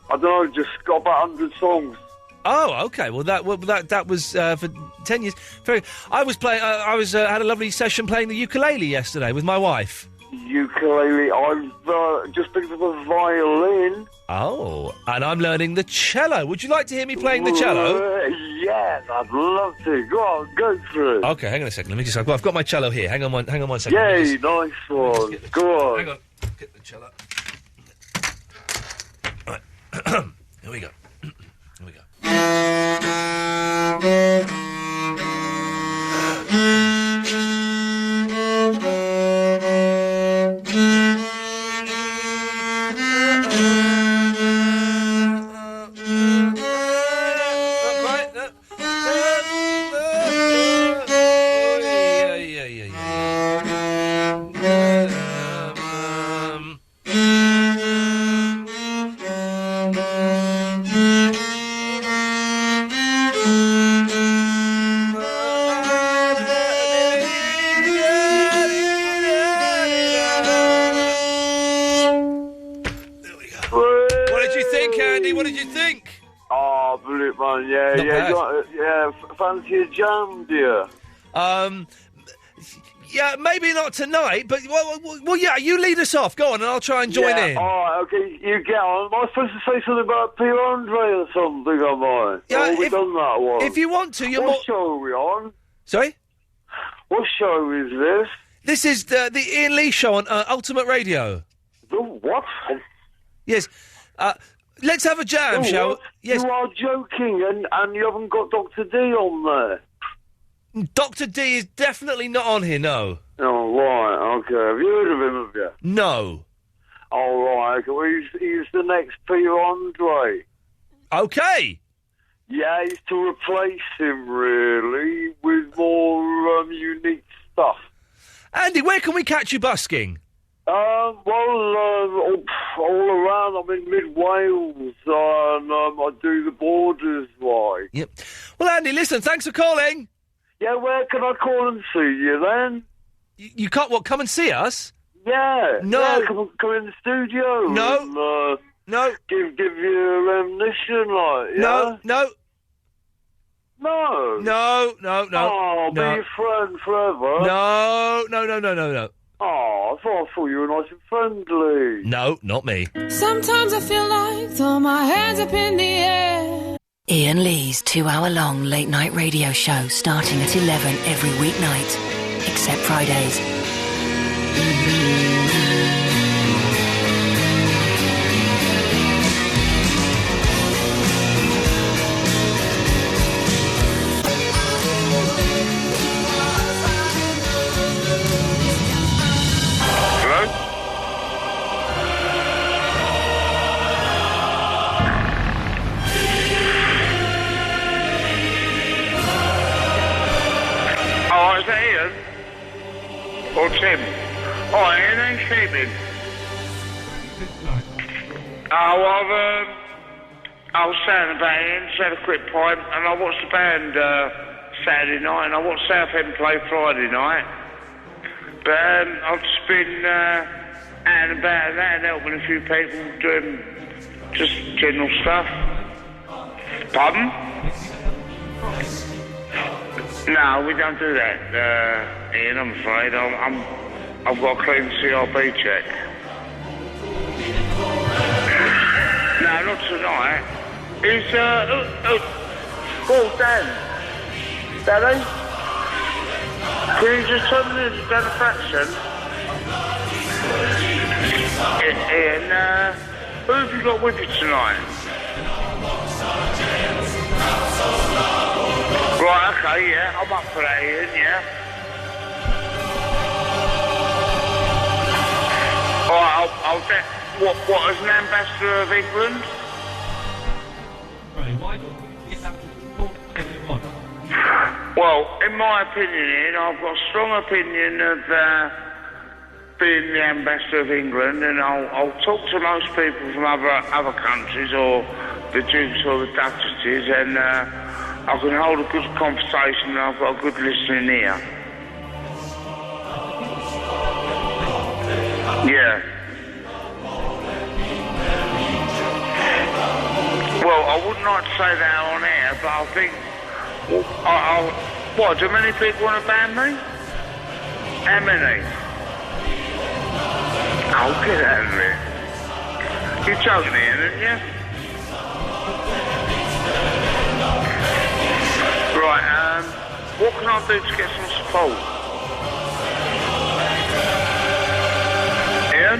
I don't know, just got about 100 songs.
Oh, okay. Well, that was for 10 years. I was playing. I had a lovely session playing the ukulele yesterday with my wife.
Ukulele. I've just picked up a violin.
Oh, and I'm learning the cello. Would you like to hear me playing the cello?
Yes, I'd love to. Go on, go through it.
Okay, hang on a second. Let me just. I've got my cello here. Hang on one second.
Yay, nice one. Go on.
Hang on. Get the cello. Right. Here we go. Here we go. Andy, what did you think?
Oh, brilliant, man. Yeah,
Not bad.
Fancy a jam, dear?
Yeah, maybe not tonight, but well, yeah. You lead us off. Go on, and I'll try and join in.
All right, okay. You get on. Am I supposed to say something about Pierre Andre or something? Am I?
Yeah,
we done that one.
If you want to,
What show are we on?
Sorry?
What show is this?
This is the Iain Lee show on Ultimate Radio.
The what?
Yes. Let's have a jam, shall we?
What?
Yes.
You are joking, and you haven't got Dr. D on there.
Dr. D is definitely not on here, no.
Oh, right, okay. Have you heard of him, have you?
No.
Oh, right, okay. Well, he's the next Pierre Andre.
Okay.
Yeah, he's to replace him, really, with more unique stuff.
Andy, where can we catch you busking?
All around. I'm in mid-Wales, and I do the borders, like.
Yep. Well, Andy, listen, thanks for calling.
Yeah, where can I call and see you, then?
You can't, what, come and see us?
Yeah.
No.
Yeah, come in the studio.
No.
And,
no.
Give you a reminiscence, like, yeah?
No.
No.
No.
Oh, be your friend forever.
No.
Oh, I thought you were nice and friendly.
No, not me.
Sometimes I feel like throw my hands up in the air.
Iain Lee's 2-hour-long late-night radio show starting at 11 every weeknight, except Fridays.
Oh, is that Iain? Or Tim? Oh, Iain ain't sleeping. I was saying about Iain, just had a quick pint, and I watched the band Saturday night, and I watched Southend play Friday night. But I've just been out and about that and helping a few people doing just general stuff. Pardon? No, we don't do that, Iain, I'm afraid. I've got a clean CRB check. No, not tonight. He's, Dan. Danny? Can you just tell me if you've done a fraction? Iain, who have you got with you tonight? Right, okay, yeah, I'm up for that, Iain, yeah. Alright, I'll bet. What, as an ambassador of England? Well, in my opinion, Iain, I've got a strong opinion of being the ambassador of England, and I'll talk to most people from other countries, or the dukes or the duchesses, and I can hold a good conversation, and I've got a good listening ear. Yeah. Well, I wouldn't like to say that on air, but I think... What, do many people want to ban me? How many? Oh, get out of here. You're joking, Iain, aren't you? Right, what can I do to get some support? Iain?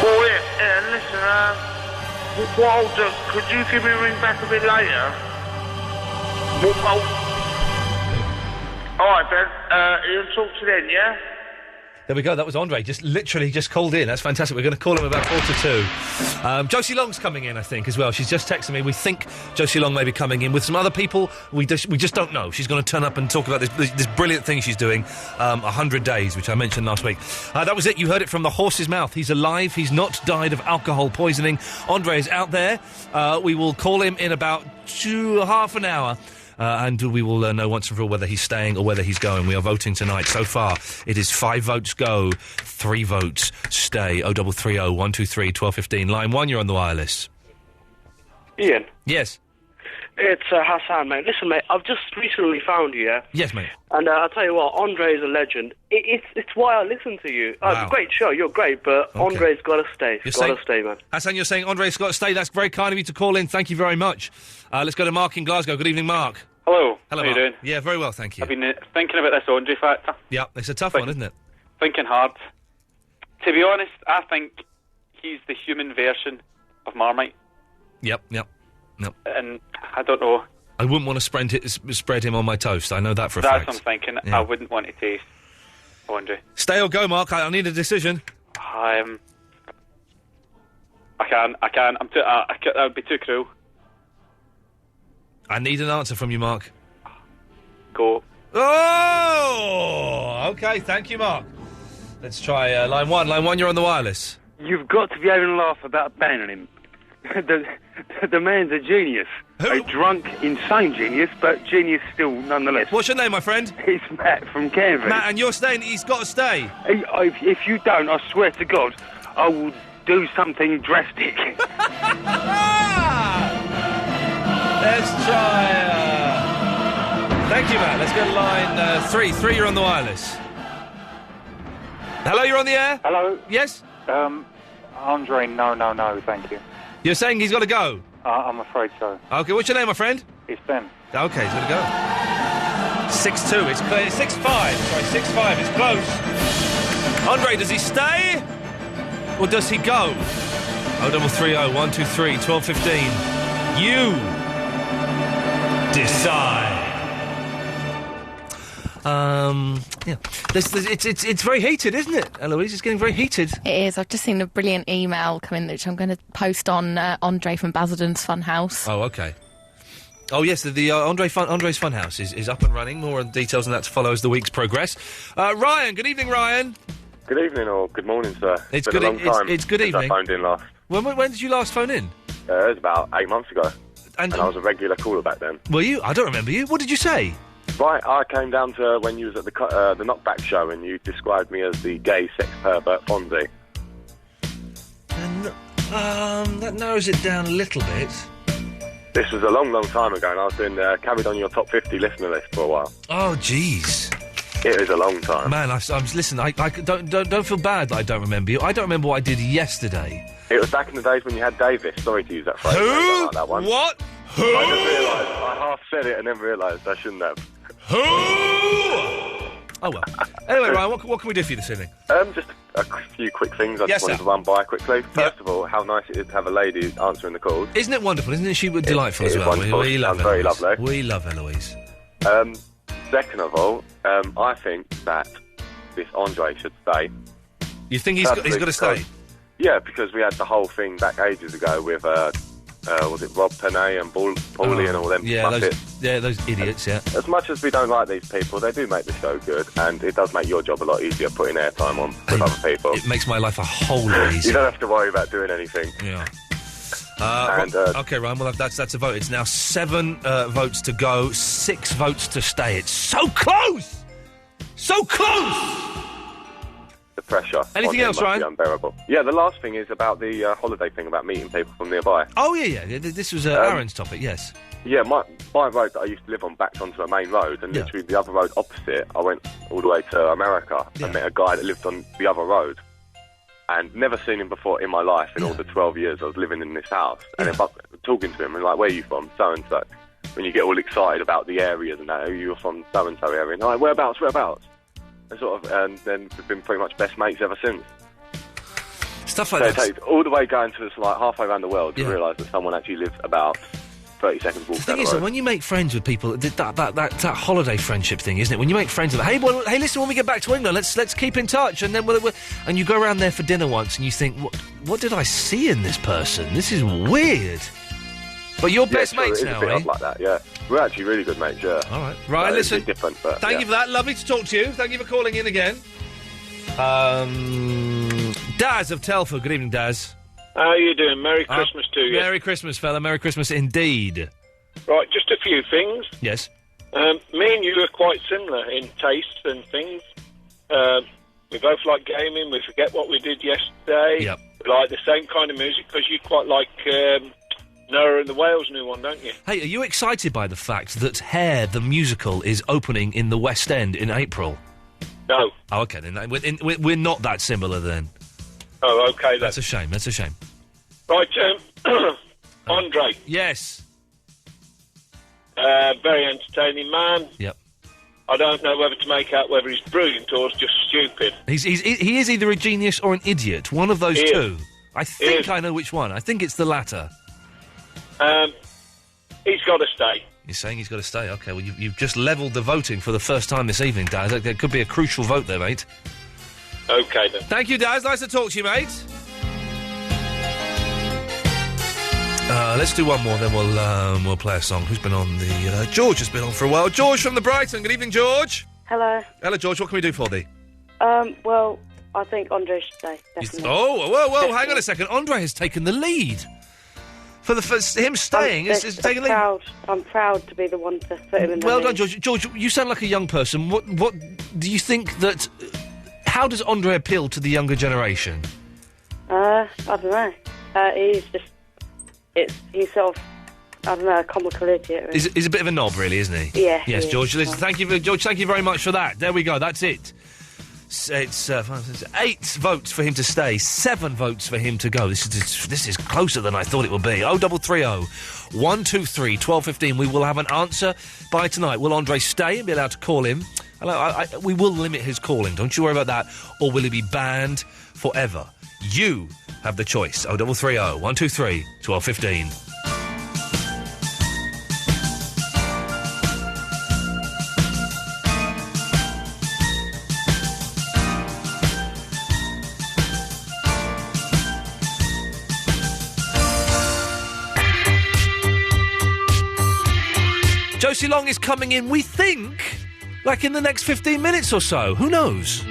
Well, Iain, listen, what I'll do, could you give me a ring back a bit later? Alright then, Iain, talk to you then, yeah?
There we go, that was Andre, literally just called in. That's fantastic. We're going to call him about 1:45. Josie Long's coming in, I think, as well. She's just texted me. We think Josie Long may be coming in with some other people. We just don't know. She's going to turn up and talk about this brilliant thing she's doing, 100 Days, which I mentioned last week. That was it. You heard it from the horse's mouth. He's alive. He's not died of alcohol poisoning. Andre is out there. We will call him in about half an hour. and we will know once and for all whether he's staying or whether he's going. We are voting tonight. So far, it is 5 votes go, 3 votes stay. 0330 123 1215. Line 1, you're on the wireless.
Ian.
Yes.
It's Hassan, mate. Listen, mate, I've just recently found you, yeah?
Yes, mate.
And I'll tell you what, Andre is a legend. It's why I listen to you.
Wow.
Great show, you're great, but
Okay.
Andre's got to stay.
You're
Got to
saying-
stay, man.
Hassan, you're saying Andre's got to stay. That's very kind of you to call in. Thank you very much. Let's go to Mark in Glasgow. Good evening, Mark.
Hello.
Hello,
How
Mark.
you doing?
Yeah, very well, thank you.
I've been thinking about this Andre factor.
Yeah, it's a tough one, isn't it?
Thinking hard. To be honest, I think he's the human version of Marmite.
Yep.
And I don't know.
I wouldn't want to spread him on my toast. I know that for a
That's
fact.
what I'm thinking.
Yeah.
I wouldn't want to taste Andre.
Stay or go, Mark. I need a decision.
I can't. That would be too cruel.
I need an answer from you, Mark.
Go.
Oh! Okay, thank you, Mark. Let's try line 1. Line 1, you're on the wireless.
You've got to be having a laugh about banning him. the man's a genius. A drunk, insane genius, but genius still nonetheless.
What's your name, my friend?
It's Matt from Canvas.
Matt, and you're saying he's got to stay?
If you don't, I swear to God, I will do something drastic.
Let's try... Thank you, Matt. Let's go to line 3. 3, you're on the wireless. Hello, you're on the air?
Hello.
Yes?
Andre, no, thank you.
You're saying he's got to go?
I'm afraid so.
Okay, what's your name, my friend?
It's Ben.
Okay, he's got to go. 6-2, it's clear. 6-5, sorry, 6-5, it's close. Andre, does he stay? Or does he go? 0330 123 1215. You decide. Yeah. It's very heated, isn't it, Eloise? It's getting very heated.
It is. I've just seen a brilliant email come in, which I'm going to post on Andre from Basildon's Funhouse.
Oh, okay. Oh, yes, the Andre's Funhouse is up and running. More details on that to follow as the weeks progress. Ryan, good evening, Ryan.
Good evening or good morning, sir.
It's
been
good.
a long time
It's good
since
evening.
I phoned in last.
When did you last phone in?
It was about 8 months ago.
And
I was a regular caller back then.
Were you? I don't remember you. What did you say?
Right, I came down to when you was at the Knockback show and you described me as the gay sex pervert Fonzie.
That narrows it down a little bit.
This was a long, long time ago, and I was doing carried on your top 50 listener list for a while.
Oh, jeez.
It was a long time.
Man, listen. I don't feel bad that I don't remember you. I don't remember what I did yesterday.
It was back in the days when you had Davis. Sorry to use that phrase.
Who?
I don't like that one.
What? Who?
I just realised. I half said it and then realised I shouldn't have.
Who? Oh, well. Anyway, Ryan, what can we do for you this evening?
Just a few quick things I
Yes,
just wanted
sir.
to run by quickly. First of all, how nice it is to have a lady answering the calls.
Isn't it wonderful? Isn't she delightful as
It is
well?
wonderful.
We love
Sounds very
Eloise.
lovely.
We love Eloise.
Second of all, I think that this Andre should stay.
You think he's got to stay?
Yeah, because we had the whole thing back ages ago with, was it Rob Penay and Paulie and all them
Yeah,
muppets.
those idiots, yeah.
As much as we don't like these people, they do make the show good, and it does make your job a lot easier putting airtime on with other people.
It makes my life a whole lot easier.
You don't have to worry about doing anything.
Yeah. Okay, Ryan, well, that's a vote. It's now 7 votes to go, 6 votes to stay. It's so close! So close!
The pressure.
Anything
on him
else,
must be
Ryan?
unbearable. Yeah, the last thing is about the holiday thing about meeting people from nearby.
Oh, yeah. This was Aaron's topic, yes.
Yeah, my road that I used to live on backed onto a main road, and literally the other road opposite, I went all the way to America and met a guy that lived on the other road. And never seen him before in my life in all the 12 years I was living in this house. And if I'm talking to him, and like, where are you from? So-and-so. When you get all excited about the areas and that, you're from so-and-so area. And I'm like, whereabouts? And then we've been pretty much best mates ever since.
Stuff like
so
that.
it takes all the way going to like halfway around the world to realise that someone actually lives about 30 seconds walk
The
down
thing
the
is,
road.
when you make friends with people, that holiday friendship thing, isn't it? When you make friends with them, hey, listen, when we get back to England, let's keep in touch, and then and you go around there for dinner once, and you think, what did I see in this person? This is weird. But you're best mates
it is
now,
a bit
eh?
odd like that, yeah. We're actually really good mates, yeah.
All right. Right,
So it's a
listen.
bit different, but
Thank you for that. Lovely to talk to you. Thank you for calling in again. Daz of Telford. Good evening, Daz.
How are you doing? Merry Christmas to you.
Merry Christmas, fella. Merry Christmas indeed.
Right, just a few things.
Yes.
Me and you are quite similar in tastes and things. We both like gaming. We forget what we did yesterday.
Yep.
We like the same kind of music because you quite like Noah and the Whales new one, don't you?
Hey, are you excited by the fact that Hair, the musical, is opening in the West End in April?
No.
Oh, okay, then we're not that similar then.
Oh, okay then.
That's a shame, that's a shame.
Right, Andre.
Yes.
Very entertaining man.
Yep.
I don't know whether to make out whether he's brilliant or just stupid.
He is either a genius or an idiot. One of those two. I think I know which one. I think it's the latter.
He's got to stay.
You're saying he's got to stay? OK, well, you've just levelled the voting for the first time this evening, Daz. There could be a crucial vote there, mate.
OK, then.
Thank you, Daz. Nice to talk to you, mate. Let's do one more, then we'll play a song. Who's been on the... George has been on for a while. George from the Brighton. Good evening, George.
Hello.
Hello, George. What can we do for thee?
Well, I think Andre should stay, definitely.
Whoa, hang on a second. Andre has taken the lead. For him staying is taking the lead.
I'm proud to be the one to put him in the
Well
lead.
done, George. George, you sound like a young person. What do you think that... How does Andre appeal to the younger generation?
I don't know. He's just... He's sort of, I don't know, a comical idiot. Really.
He's a bit of a knob, really, isn't he?
Yeah.
Yes,
he
George.
is.
Thank you, George. Thank you very much for that. There we go. That's it. It's 8 votes for him to stay, 7 votes for him to go. This is closer than I thought it would be. 0330 123 1215. We will have an answer by tonight. Will Andre stay and be allowed to call him? We will limit his calling. Don't you worry about that. Or will he be banned forever? You have the choice. 0330 123 1215. Josie Long is coming in, we think, like in the next 15 minutes or so. Who knows?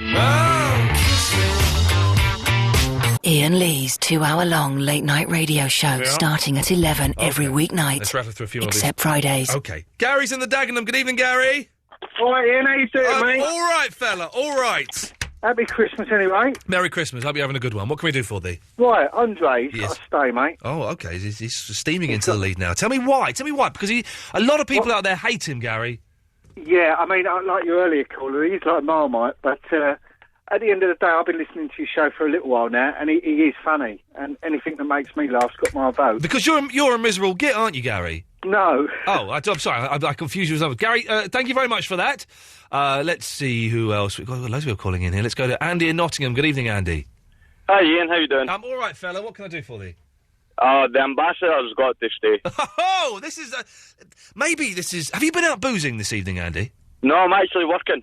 Iain Lee's 2-hour-long late-night radio show
Yeah.
starting at 11 every weeknight.
Let's rattle through a few more of
except
these.
Fridays.
OK. Gary's in the Dagenham. Good evening, Gary.
All right, Ian, how you doing, mate?
All right, fella, all right.
Happy Christmas, anyway.
Merry Christmas. Hope you're having a good one. What can we do for thee?
Right, Andre's
Yes.
got to stay, mate.
Oh, OK. He's steaming into the lead now. Tell me why. Because a lot of people out there hate him, Gary.
Yeah, I mean, like your earlier caller, he's like Marmite, but at the end of the day, I've been listening to your show for a little while now, and he is funny, and anything that makes me laugh's got my vote.
Because you're a miserable git, aren't you, Gary?
No.
Oh, I'm sorry. I confused you with someone. Gary, thank you very much for that. Let's see who else. We've got loads of people calling in here. Let's go to Andy in Nottingham. Good evening, Andy.
Hi, Ian. How you doing?
I'm all right, fella. What can I do for thee?
The ambassador's got to stay.
Oh, this is... maybe this is... Have you been out boozing this evening, Andy?
No, I'm actually working.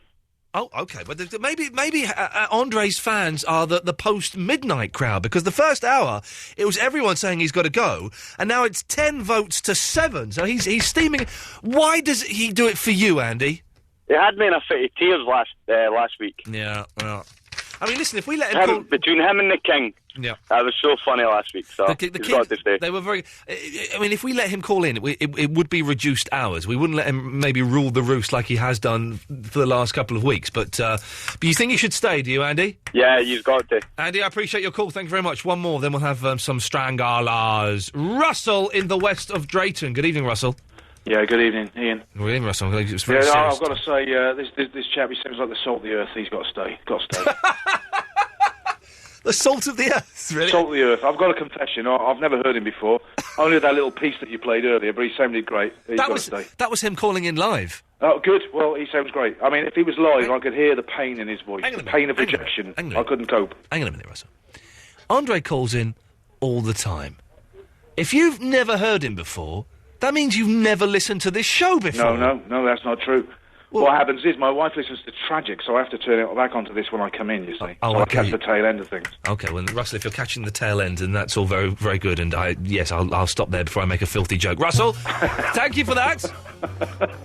Oh, OK. But maybe Andre's fans are the post-midnight crowd, because the first hour, it was everyone saying he's got to go, and now it's 10 votes to 7, so he's steaming. Why does he do it for you, Andy?
He had me in a fit of tears last week.
Yeah, well... I mean, listen, if we let him...
Between him and the King.
Yeah.
That was so funny last week, so
The
he's got to stay.
They were very... I mean, if we let him call in, it would be reduced hours. We wouldn't let him maybe rule the roost like he has done for the last couple of weeks. But you think he should stay, do you, Andy?
Yeah, you've got to.
Andy, I appreciate your call. Thank you very much. One more, then we'll have some Strangalas. Russell in the west of Drayton. Good evening, Russell.
Yeah, good evening, Ian.
Good evening, Russell. It's very
Yeah,
serious.
I've got to say, this chap, he seems like the salt of the earth. He's got to stay. Got to stay.
The salt of the earth, really?
Salt of the earth. I've got a confession. I've never heard him before. Only that little piece that you played earlier, but he sounded great. He's got to stay.
That was him calling in live.
Oh, good. Well, he sounds great. I mean, if he was live, I could hear the pain in his voice. The pain of rejection. I couldn't cope.
Hang on a minute, Russell. Andre calls in all the time. If you've never heard him before, that means you've never listened to this show before.
No, that's not true. What happens is my wife listens to Tragic, so I have to turn it back onto this when I come in, you see.
Oh,
so
okay.
I catch the tail end of things.
OK, well, Russell, if you're catching the tail end, then that's all very, very good, and I'll stop there before I make a filthy joke. Russell, thank you for that.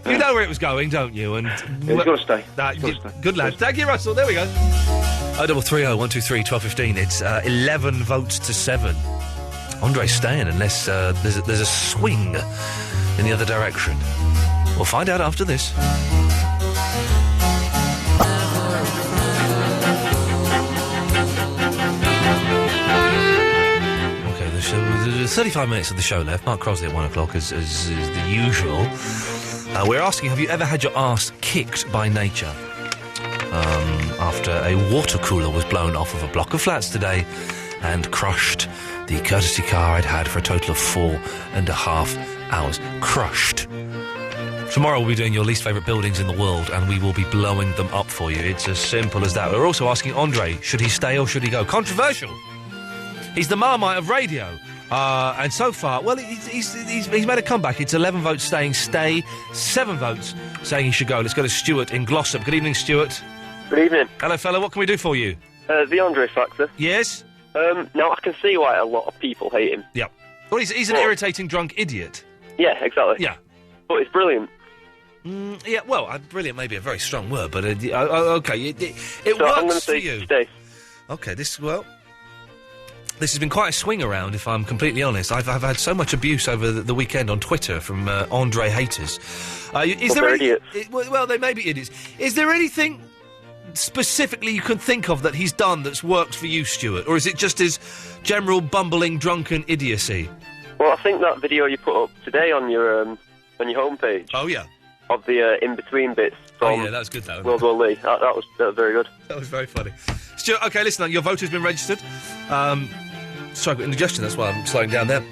You know where it was going, don't you? And
he's got to stay.
Good lad. Thank you, Russell. There we go. 0330 123 1215. It's 11 votes to 7. Andre's staying unless there's a swing in the other direction? We'll find out after this. Okay, there's 35 minutes of the show left. Mark Crosley at 1 o'clock is the usual. We're asking, have you ever had your arse kicked by nature? After a water cooler was blown off of a block of flats today and crushed the courtesy car I'd had for a total of 4.5 hours. Crushed. Tomorrow we'll be doing your least favourite buildings in the world, and we will be blowing them up for you. It's as simple as that. We're also asking Andre, should he stay or should he go? Controversial. He's the Marmite of radio. And so far, well, he's made a comeback. It's 11 votes saying stay, 7 votes saying he should go. Let's go to Stuart in Glossop. Good evening, Stuart.
Good evening.
Hello, fella. What can we do for you?
The Andre factor.
Yes?
Now, I can see why a lot of people hate him.
Yeah. Well, he's an irritating drunk idiot.
Yeah, exactly.
Yeah.
But it's brilliant.
Yeah, well, brilliant may be a very strong word, but okay, it
So
works
I'm gonna
for
say
you.
stay.
Okay, this has been quite a swing around, if I'm completely honest. I've had so much abuse over the weekend on Twitter from Andre haters.
They're idiots.
Well, they may be idiots. Is there anything specifically you can think of that he's done that's worked for you, Stuart? Or is it just his general bumbling, drunken idiocy?
Well, I think that video you put up today on your homepage.
Oh, yeah.
Of the in-between bits from
yeah, that was good, though.
World War Lee. That was very good.
That was very funny. Stuart, OK, listen, your vote has been registered. Sorry, I've got indigestion, that's why I'm slowing down there.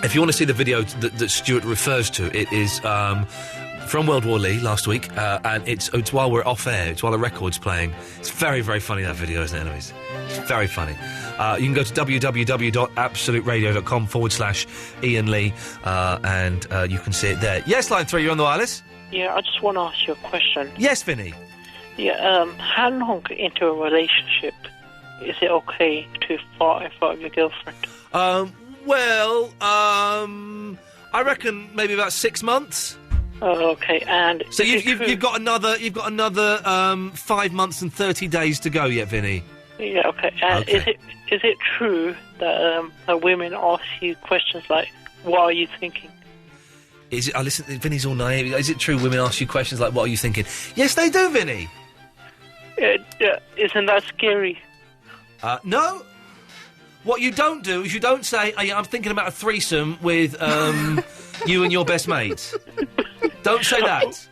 If you want to see the video that Stuart refers to, it is from World War Lee last week, and it's while we're off air, it's while a record's playing. It's very, very funny, that video, isn't it, enemies? It's very funny. You can go to www.absoluteradio.com/Iain Lee, and you can see it there. Yes, line 3, you're on the wireless.
Yeah, I just want to ask you a question.
Yes, Vinny.
Yeah, how long into a relationship is it okay to fart in front of your girlfriend?
I reckon maybe about 6 months.
Oh, okay, and
so you've got another 5 months and 30 days to go yet, Vinny.
Yeah, okay. And
Okay.
is it true that women ask you questions like, "What are you thinking?"
Is it? Listen, Vinny's all naive. Is it true women ask you questions like, "What are you thinking?" Yes, they do, Vinny.
Isn't that scary?
No. What you don't do is you don't say, "Oh, yeah, I'm thinking about a threesome with you and your best mate." Don't say that.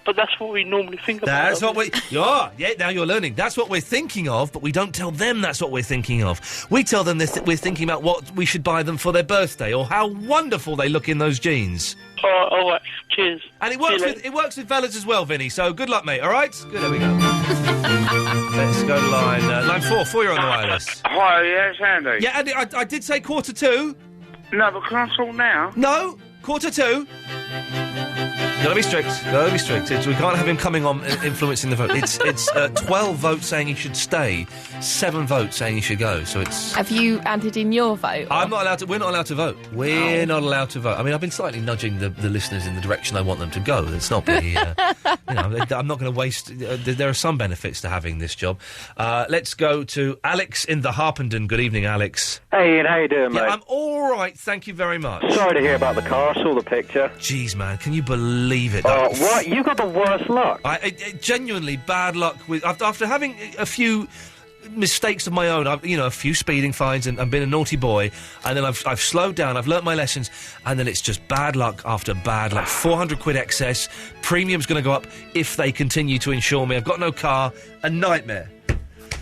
But that's what we normally think about.
That's what we... Yeah, now you're learning. That's what we're thinking of, but we don't tell them that's what we're thinking of. We tell them we're thinking about what we should buy them for their birthday, or how wonderful they look in those jeans.
All right, cheers.
And it works with fellas as well, Vinny, so good luck, mate, all right? Good, there we go. Let's go to line 4. 4, you're on the wireless.
Hi, yeah, it's Andy.
Yeah, Andy, I did say 1:45.
No, but can I talk now?
No, 1:45. Gotta be strict. We can't have him coming on influencing the vote. It's 12 votes saying he should stay, 7 votes saying he should go. So it's.
Have you added in your vote?
I'm not allowed to. We're not allowed to vote. We're not allowed to vote. I mean, I've been slightly nudging the listeners in the direction I want them to go. It's not really. I'm not going to waste. There are some benefits to having this job. Let's go to Alex in the Harpenden. Good evening, Alex.
Hey, Ian, how you doing, mate?
I'm all right. Thank you very much.
Sorry to hear about the car. I saw the picture.
Jeez, man, can you believe it?
What? You got the worst luck.
I genuinely bad luck with after having a few mistakes of my own. A few speeding fines and been a naughty boy, and then I've slowed down. I've learnt my lessons, and then it's just bad luck after bad luck. 400 quid excess. Premium's going to go up if they continue to insure me. I've got no car. A nightmare.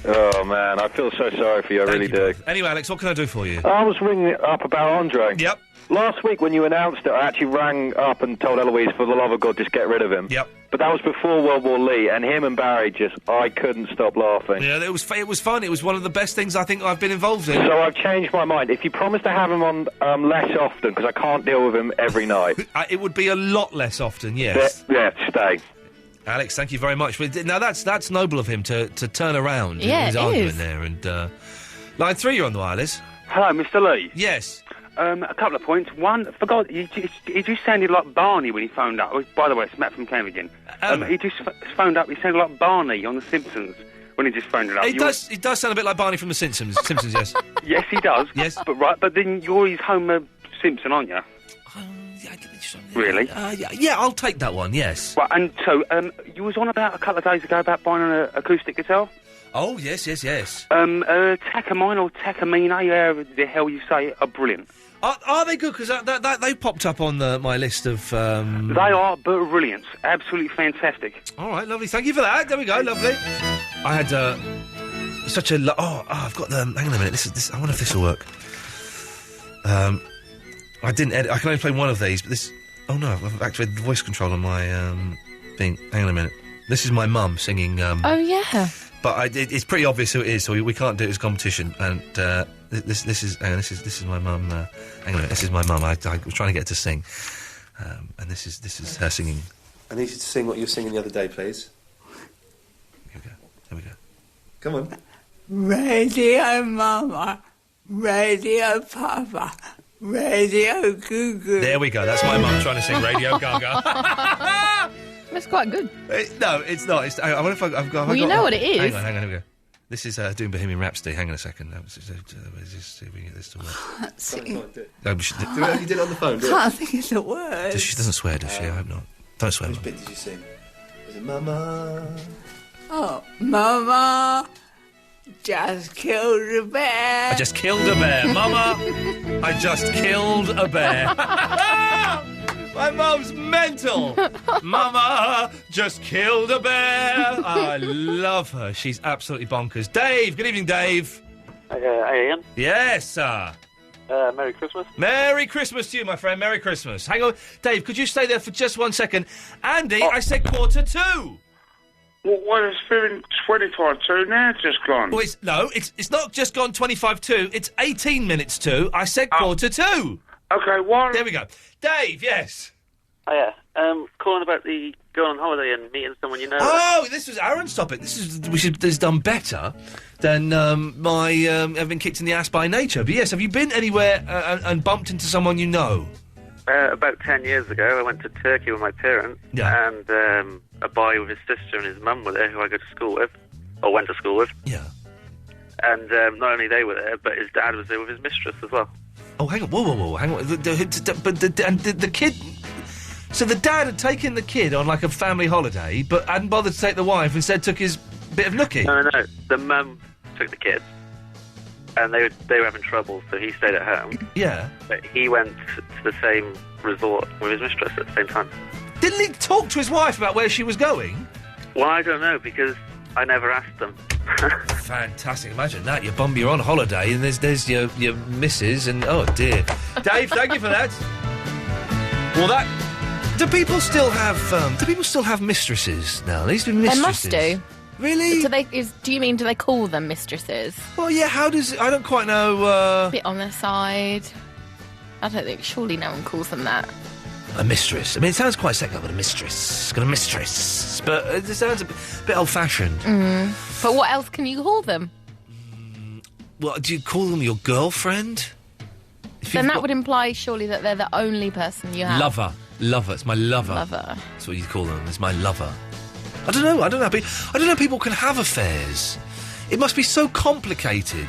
Oh, man, I feel so sorry for you. I really do.
Anyway, Alex, what can I do for you?
I was ringing up about Andre.
Yep.
Last week when you announced it, I actually rang up and told Eloise, for the love of God, just get rid of him.
Yep.
But that was before World War Lee, and him and Barry I couldn't stop laughing.
Yeah, it was fun. It was one of the best things I think I've been involved in.
So I've changed my mind. If you promise to have him on less often, because I can't deal with him every night.
It would be a lot less often, yes.
Yeah, stay.
Alex, thank you very much. Now, that's noble of him to turn around his argument there. And line 3, you're on the wireless.
Hello, Mr. Lee.
Yes.
A couple of points. One, forgot, he just sounded like Barney when he phoned up. Oh, by the way, it's Matt from Cambridge. He just phoned up, he sounded like Barney on The Simpsons when he just phoned it up.
It does sound a bit like Barney from The Simpsons. Simpsons, yes.
Yes, he does.
Yes.
But then you're his Homer Simpson, aren't you? Really?
Yeah, I'll take that one, yes.
Well, and so, you was on about a couple of days ago about buying an acoustic guitar?
Oh, yes.
Takamine or Takamine, however the hell you say it, are brilliant.
Are they good? Because they popped up on my list of...
They are brilliant. Absolutely fantastic.
All right, lovely. Thank you for that. There we go, lovely. I had such a... I've got the... Hang on a minute. This. I wonder if this will work. I didn't edit. I can only play one of these, but this... Oh, no, I've activated the voice control on my thing. Hang on a minute. This is my mum singing...
Oh, yeah.
But it's pretty obvious who it is, so we can't do it as competition. And this is my mum. Hang on, this is my mum. I was trying to get her to sing, and this is her singing. I need you to sing what you were singing the other day, please. Here we go. Come on.
Radio Mama, Radio Papa, Radio Goo-Goo.
There we go. That's my mum trying to sing Radio Gaga.
That's quite good.
No, it's not. I wonder if I've got...
Well, you know what it is.
Hang on, here we go. This is doing Bohemian Rhapsody. Hang on a second. See if we can get this to work.
Can't sing.
You did it on the phone,
Can't think of the words.
She doesn't swear, does she? I hope not. Don't swear.
Which
bit did you sing? Was it Mama?
Oh, Mama just killed a bear.
I just killed a bear. Mama, I just killed a bear. My mum's mental. Mama just killed a bear. I love her. She's absolutely bonkers. Dave, good evening, Dave.
Hey, Ian.
Yes, sir.
Merry Christmas.
Merry Christmas to you, my friend. Merry Christmas. Hang on. Dave, could you stay there for just 1 second? Andy, I said 1:45.
Well, it's been 25 now, it's just gone.
Well, it's not just gone 25 it's 18 minutes to. I said 1:45.
Okay, what?
There we go. Dave, yes.
Oh, yeah. Calling about the going on holiday and meeting someone you know.
Oh, this was Aaron's topic. We should have done better than my having kicked in the ass by nature. But yes, have you been anywhere and bumped into someone you know?
About 10 years ago, I went to Turkey with my parents, and a boy with his sister and his mum were there, who I go to school with, or went to school with.
Yeah.
And not only they were there, but his dad was there with his mistress as well.
Oh, hang on, whoa, hang on. But the kid... So the dad had taken the kid on, like, a family holiday, but hadn't bothered to take the wife, instead took his bit of nookie.
No. The mum took the kids, and they were having trouble, so he stayed at home.
Yeah.
But he went to the same resort with his mistress at the same time.
Didn't he talk to his wife about where she was going?
Well, I don't know, because I never asked them.
Fantastic. Imagine that. You're on holiday, and there's your missus, and oh, dear. Dave, thank you for that. Well, that... Do people still have mistresses now? There used to be mistresses.
They must do.
Really?
Do you mean, do they call them mistresses?
Well, yeah, how does... I don't quite know...
A bit on their side. I don't think... Surely no one calls them that.
A mistress. I mean, it sounds quite sexy, but a mistress. Got a mistress. But it sounds a bit old-fashioned.
Mm. But what else can you call them?
Well, do you call them your girlfriend?
Then that would imply, surely, that they're the only person you have.
Lover. It's my lover.
Lover.
That's what you call them. It's my lover. I don't know. I don't know. People can have affairs. It must be so complicated.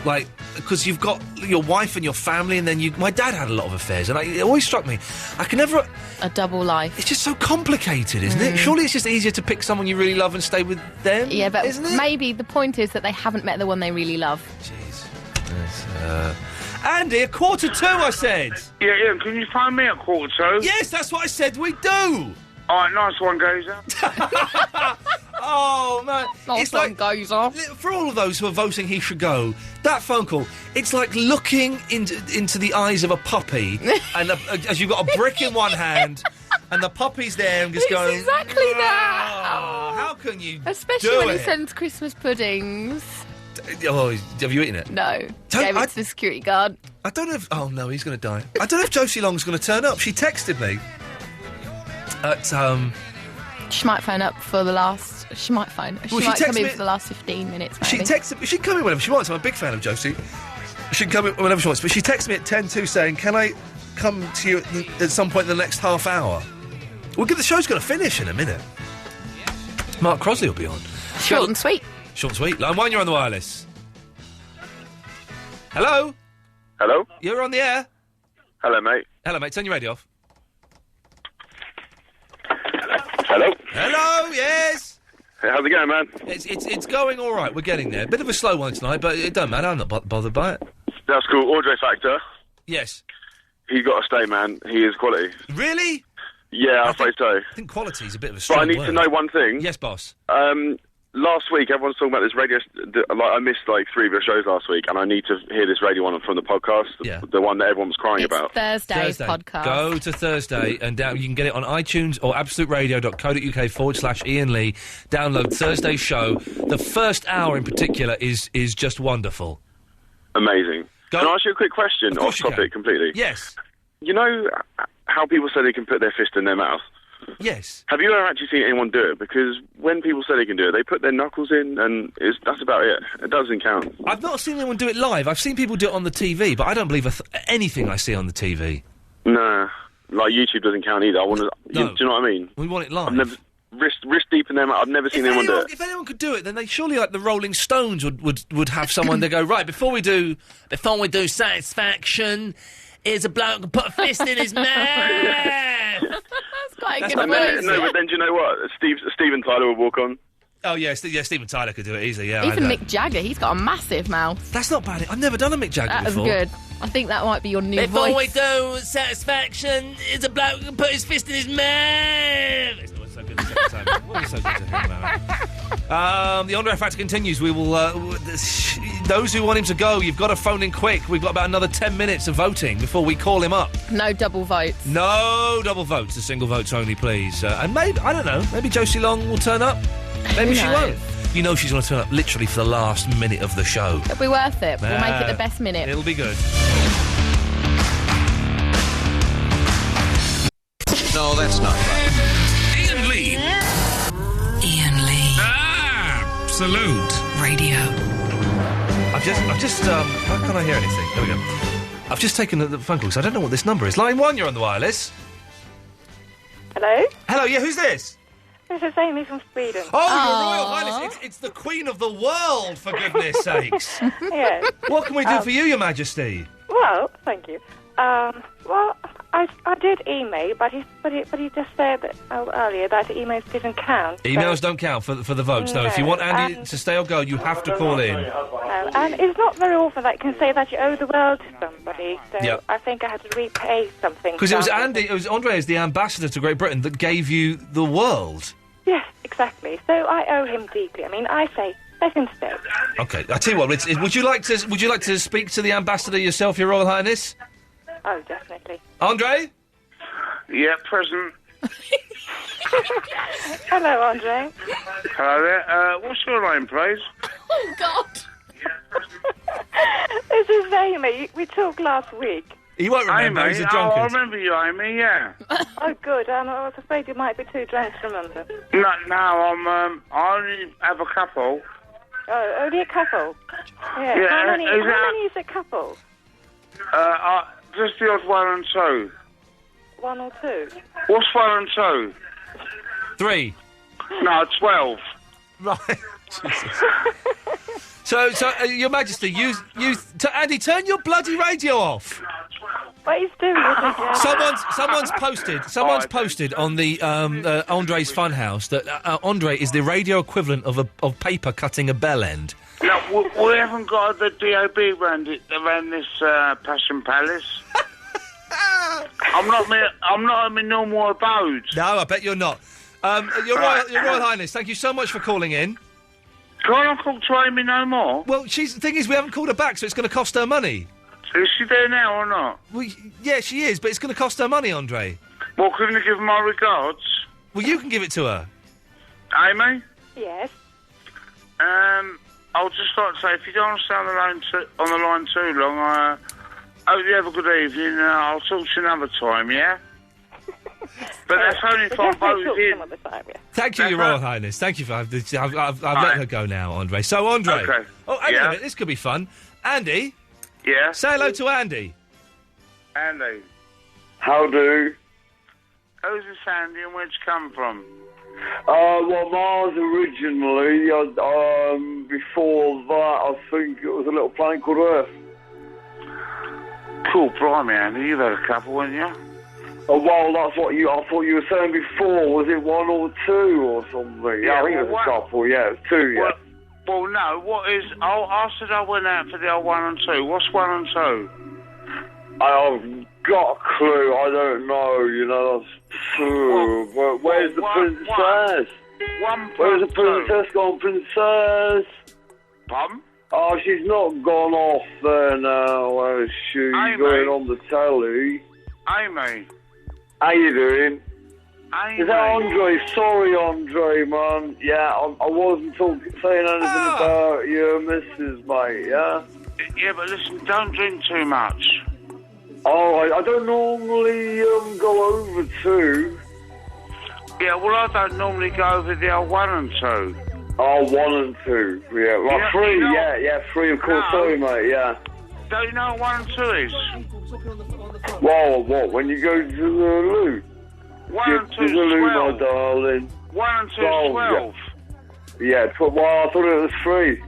Like, because you've got your wife and your family, and then my dad had a lot of affairs, and it always struck me. I can never...
A double life.
It's just so complicated, isn't it? Surely it's just easier to pick someone you really love and stay with them.
Yeah, but
isn't it?
Maybe the point is that they haven't met the one they really love.
Jeez. Yes, Andy, 1:45, I said.
Yeah, Ian, can you phone me at 1:45?
Yes, that's what I said we do.
All right, nice one, Geezer.
Oh, man.
Nice one, Geezer.
For all of those who are voting he should go, that phone call, it's like looking into the eyes of a puppy, and as you've got a brick in one hand, and the puppy's there and just going...
exactly that.
How can you
Especially
do
when
it?
he sends Christmas puddings.
Oh, have you eaten it?
No. Gave it to the security guard.
I don't know if... Oh, no, he's going to die. I don't know if Josie Long's going to turn up. She texted me at...
She might phone up for the last... She might phone. She might come in for the last 15 minutes, maybe.
She texted... She can come in whenever she wants. I'm a big fan of Josie. She can come in whenever she wants. But she texted me at 10:02 saying, can I come to you at some point in the next half hour? Well, the show's going to finish in a minute. Mark Crosley will be on.
Short and sweet.
Short and sweet. Line 1, you're on the wireless. Hello?
Hello?
You're on the air.
Hello, mate.
Hello, mate. Turn your radio off.
Hello?
Hello, yes?
How's it going, man?
It's going all right. We're getting there. Bit of a slow one tonight, but it don't matter. I'm not bothered by it.
That's cool. Audrey Factor.
Yes.
He's got to stay, man. He is quality.
Really?
Yeah, I'm afraid so.
I think quality is a bit of a
But
strong
I need
word.
to know one thing.
Yes, boss.
Last week, everyone's talking about this radio... I missed, 3 of your shows last week, and I need to hear this radio one from the podcast.
Yeah.
The one that everyone was crying about.
Thursday's podcast.
Go to Thursday and you can get it on iTunes or absoluteradio.co.uk/Iain Lee. Download Thursday's show. The first hour in particular is just wonderful.
Amazing. Can I ask you a quick question off topic completely?
Yes.
You know how people say they can put their fist in their mouth?
Yes.
Have you ever actually seen anyone do it? Because when people say they can do it, they put their knuckles in, and that's about it. It doesn't count.
I've not seen anyone do it live. I've seen people do it on the TV, but I don't believe anything I see on the TV.
No. YouTube doesn't count either. I want to... Do you know what I mean?
We want it live.
I've never... Wrist deep in their mouth. I've never seen anyone do it.
If anyone could do it, then they surely, like the Rolling Stones, would have someone that go, right, before we do Satisfaction, here's a bloke who put a fist in his mouth.
That's quite a good
No, but then do you know what? Steven Tyler will walk on.
Oh, yeah, Steven Tyler could do it easily, yeah.
Even
I know.
Mick Jagger, he's got a massive mouth.
That's not bad. I've never done a Mick Jagger
That was
before.
good. I think that might be your new
Before
voice.
we do Satisfaction, here's a bloke who put his fist in his mouth. It's not so good the second time. What is so good to hear about it? The Andre Factor continues. We will... those who want him to go, you've got to phone in quick. We've got about another 10 minutes of voting before we call him up.
No double votes.
No double votes. The single votes only, please. And maybe, I don't know, maybe Josie Long will turn up. Maybe she won't. You know she's going to turn up literally for the last minute of the show.
It'll be worth it. We'll make it the best minute.
It'll be good.
No, that's not right.
Iain Lee.
Iain Lee.
Absolute.
Radio.
I've just, how can I hear anything? There we go. I've just taken the phone call, because I don't know what this number is. Line 1, you're on the wireless.
Hello?
Hello, yeah, who's this?
This is Amy from Sweden.
Oh, Your Royal Highness, it's the Queen of the World, for goodness sakes.
Yes.
What can we do for you, Your Majesty?
Well, thank you. Well, I did email, but he just said that, earlier that emails didn't count.
Emails don't count for the votes, though. If you want Andy to stay or go, you have to call in.
And it's not very often that you can say that you owe the world to somebody, so
Yep.
I think I had to repay something.
Because it was Andre as the ambassador to Great Britain that gave you the world.
Yes, exactly. So I owe him deeply. I mean, I say, let him stay.
Okay, I tell you what, would you like to speak to the ambassador yourself, Your Royal Highness?
Oh, definitely.
Andre?
Yeah, present.
Hello, Andre.
Hello there. What's your name, please?
Oh, God. This is Amy. We talked last week.
He won't remember,
Amy?
he's a
Oh,
drunkard.
I remember you, Amy, yeah.
Oh, good. I was afraid you might be too drunk to remember.
No, I only have a couple.
Oh, only a couple? Yeah.
Yeah,
How many
is that-
is a couple?
Just the odd 1 and 2.
1 or 2?
What's 1 and 2?
3.
No, 12.
Right. Jesus. So, Your Majesty, Andy, turn your bloody radio off.
What he's doing is
Someone's posted on the Andre's Funhouse that Andre is the radio equivalent of paper cutting a bell end.
No, we haven't got the DOB around this Passion Palace. I'm not in my normal abode.
No, I bet you're not. Your Royal Highness, thank you so much for calling in.
Can't I talk to Amy no more?
Well, the thing is, we haven't called her back, so it's going to cost her money.
Is she there now or not?
Well, yeah, she is, but it's going to cost her money, Andre.
Well, couldn't you give her my regards?
Well, you can give it to her.
Amy?
Yes?
I'll just like to say, if you don't want to stay on the line too long, I hope you have a good evening. I'll talk to you another time, yeah? But that's only if I'm voted in.
Thank you, Your Royal Highness. Thank you for... I've let her go now, Andre. So, Andre...
Okay.
Oh, hang on a minute. This could be fun. Andy?
Yeah?
Say hello to Andy.
Andy.
How do?
Who's this Andy and where'd you come from?
Well, Mars originally, before that, I think it was a little planet called Earth.
Cool, blimey, Andy. You've had a couple, haven't you?
Oh, well, that's what I thought you were saying before. Was it 1 or 2 or something? Yeah, I think it was a couple. Yeah, it was 2. Yeah.
Well, no. What is? I said I went out for the old 1 and 2. What's 1 and 2?
I've got a clue. I don't know. You know, where's the princess? Where's the princess gone, princess?
Pardon?
Oh, she's not gone off there now. Where is she? Going on the telly.
Amy.
How you doing?
Amy.
Is that Andre? Sorry, Andre, man. Yeah, I wasn't saying anything about your missus, mate, yeah?
Yeah, but listen, don't drink too much.
Oh, I don't normally go over 2.
Yeah, well, I don't normally go over the old 1 and 2.
Oh, 1 and 2. Yeah, well, 3. You know, yeah, 3. Of course. No. Sorry, mate. Yeah.
Don't you know what 1 and 2 is?
Well, what? When you go to the loo?
1 and 2 is
12.
my
darling.
1 and 2 is 12.
Yeah. Well, I thought it was 3.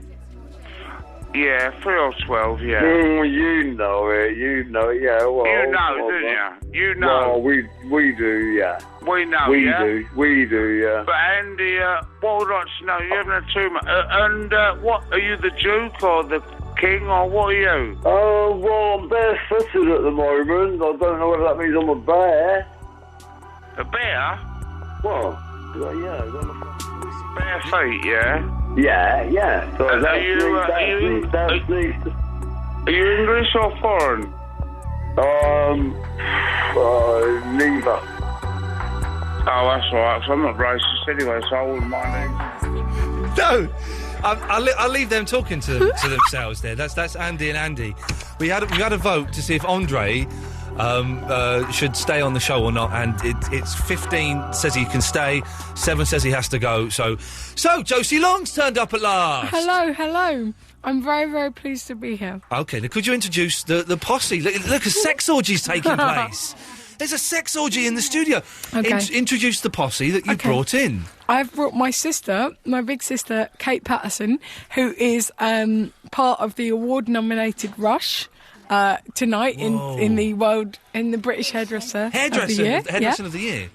Yeah, 3 or 12. Yeah.
You know it. Yeah. Well.
You know, don't you? You know.
Well, we do. Yeah.
We know.
We
yeah?
do. We do. Yeah.
But Andy, what would I like to know? You haven't had too much. And what are you, the Duke or the King, or what are you?
Oh, well, I'm barefooted at the moment. I don't know whether that means I'm a bear.
A bear?
What? Yeah,
bare feet, yeah?
Yeah. So
are you English or foreign?
Neither.
Oh, that's all right, 'cause I'm not racist anyway, so I wouldn't mind it.
No! I'll leave them talking to themselves there. That's Andy and Andy. We had a vote to see if Andre should stay on the show or not, and it's 15 says he can stay, 7 says he has to go. So Josie Long's turned up at last.
Hello. I'm very, very pleased to be here.
Okay, now could you introduce the posse? Look, a sex orgy's taking place. There's a sex orgy in the studio.
Okay.
Introduce the posse that you brought in.
I've brought my sister, my big sister, Kate Patterson, who is part of the award-nominated Rush tonight in the British Hairdresser of the Year.
Hairdresser of the Year.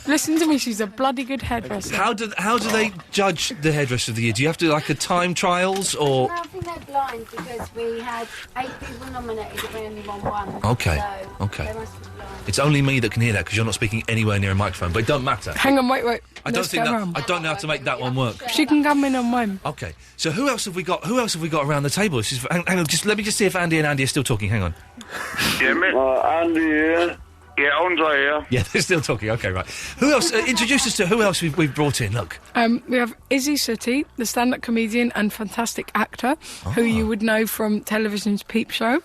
Listen to me, she's a bloody good hairdresser.
How do they judge the Hairdresser of the Year? Do you have to a time trials or?
No, I think they're blind because we had 8 people nominated and we only won 1.
Okay.
So
Okay.
they must be blind.
It's only me that can hear that because you're not speaking anywhere near a microphone, but it don't matter.
Hang on, wait.
I don't know how to make that one work.
She can come in on mine.
Okay. So who else have we got? Around the table? Hang on, let me see if Andy and Andy are still talking. Hang on.
Yeah,
Andy here.
Yeah, Andre here.
Yeah, they're still talking. Okay, right. Who else? Introduce us to who else we've brought in. Look.
We have Izzy Sooty, the stand-up comedian and fantastic actor, who you would know from television's Peep Show.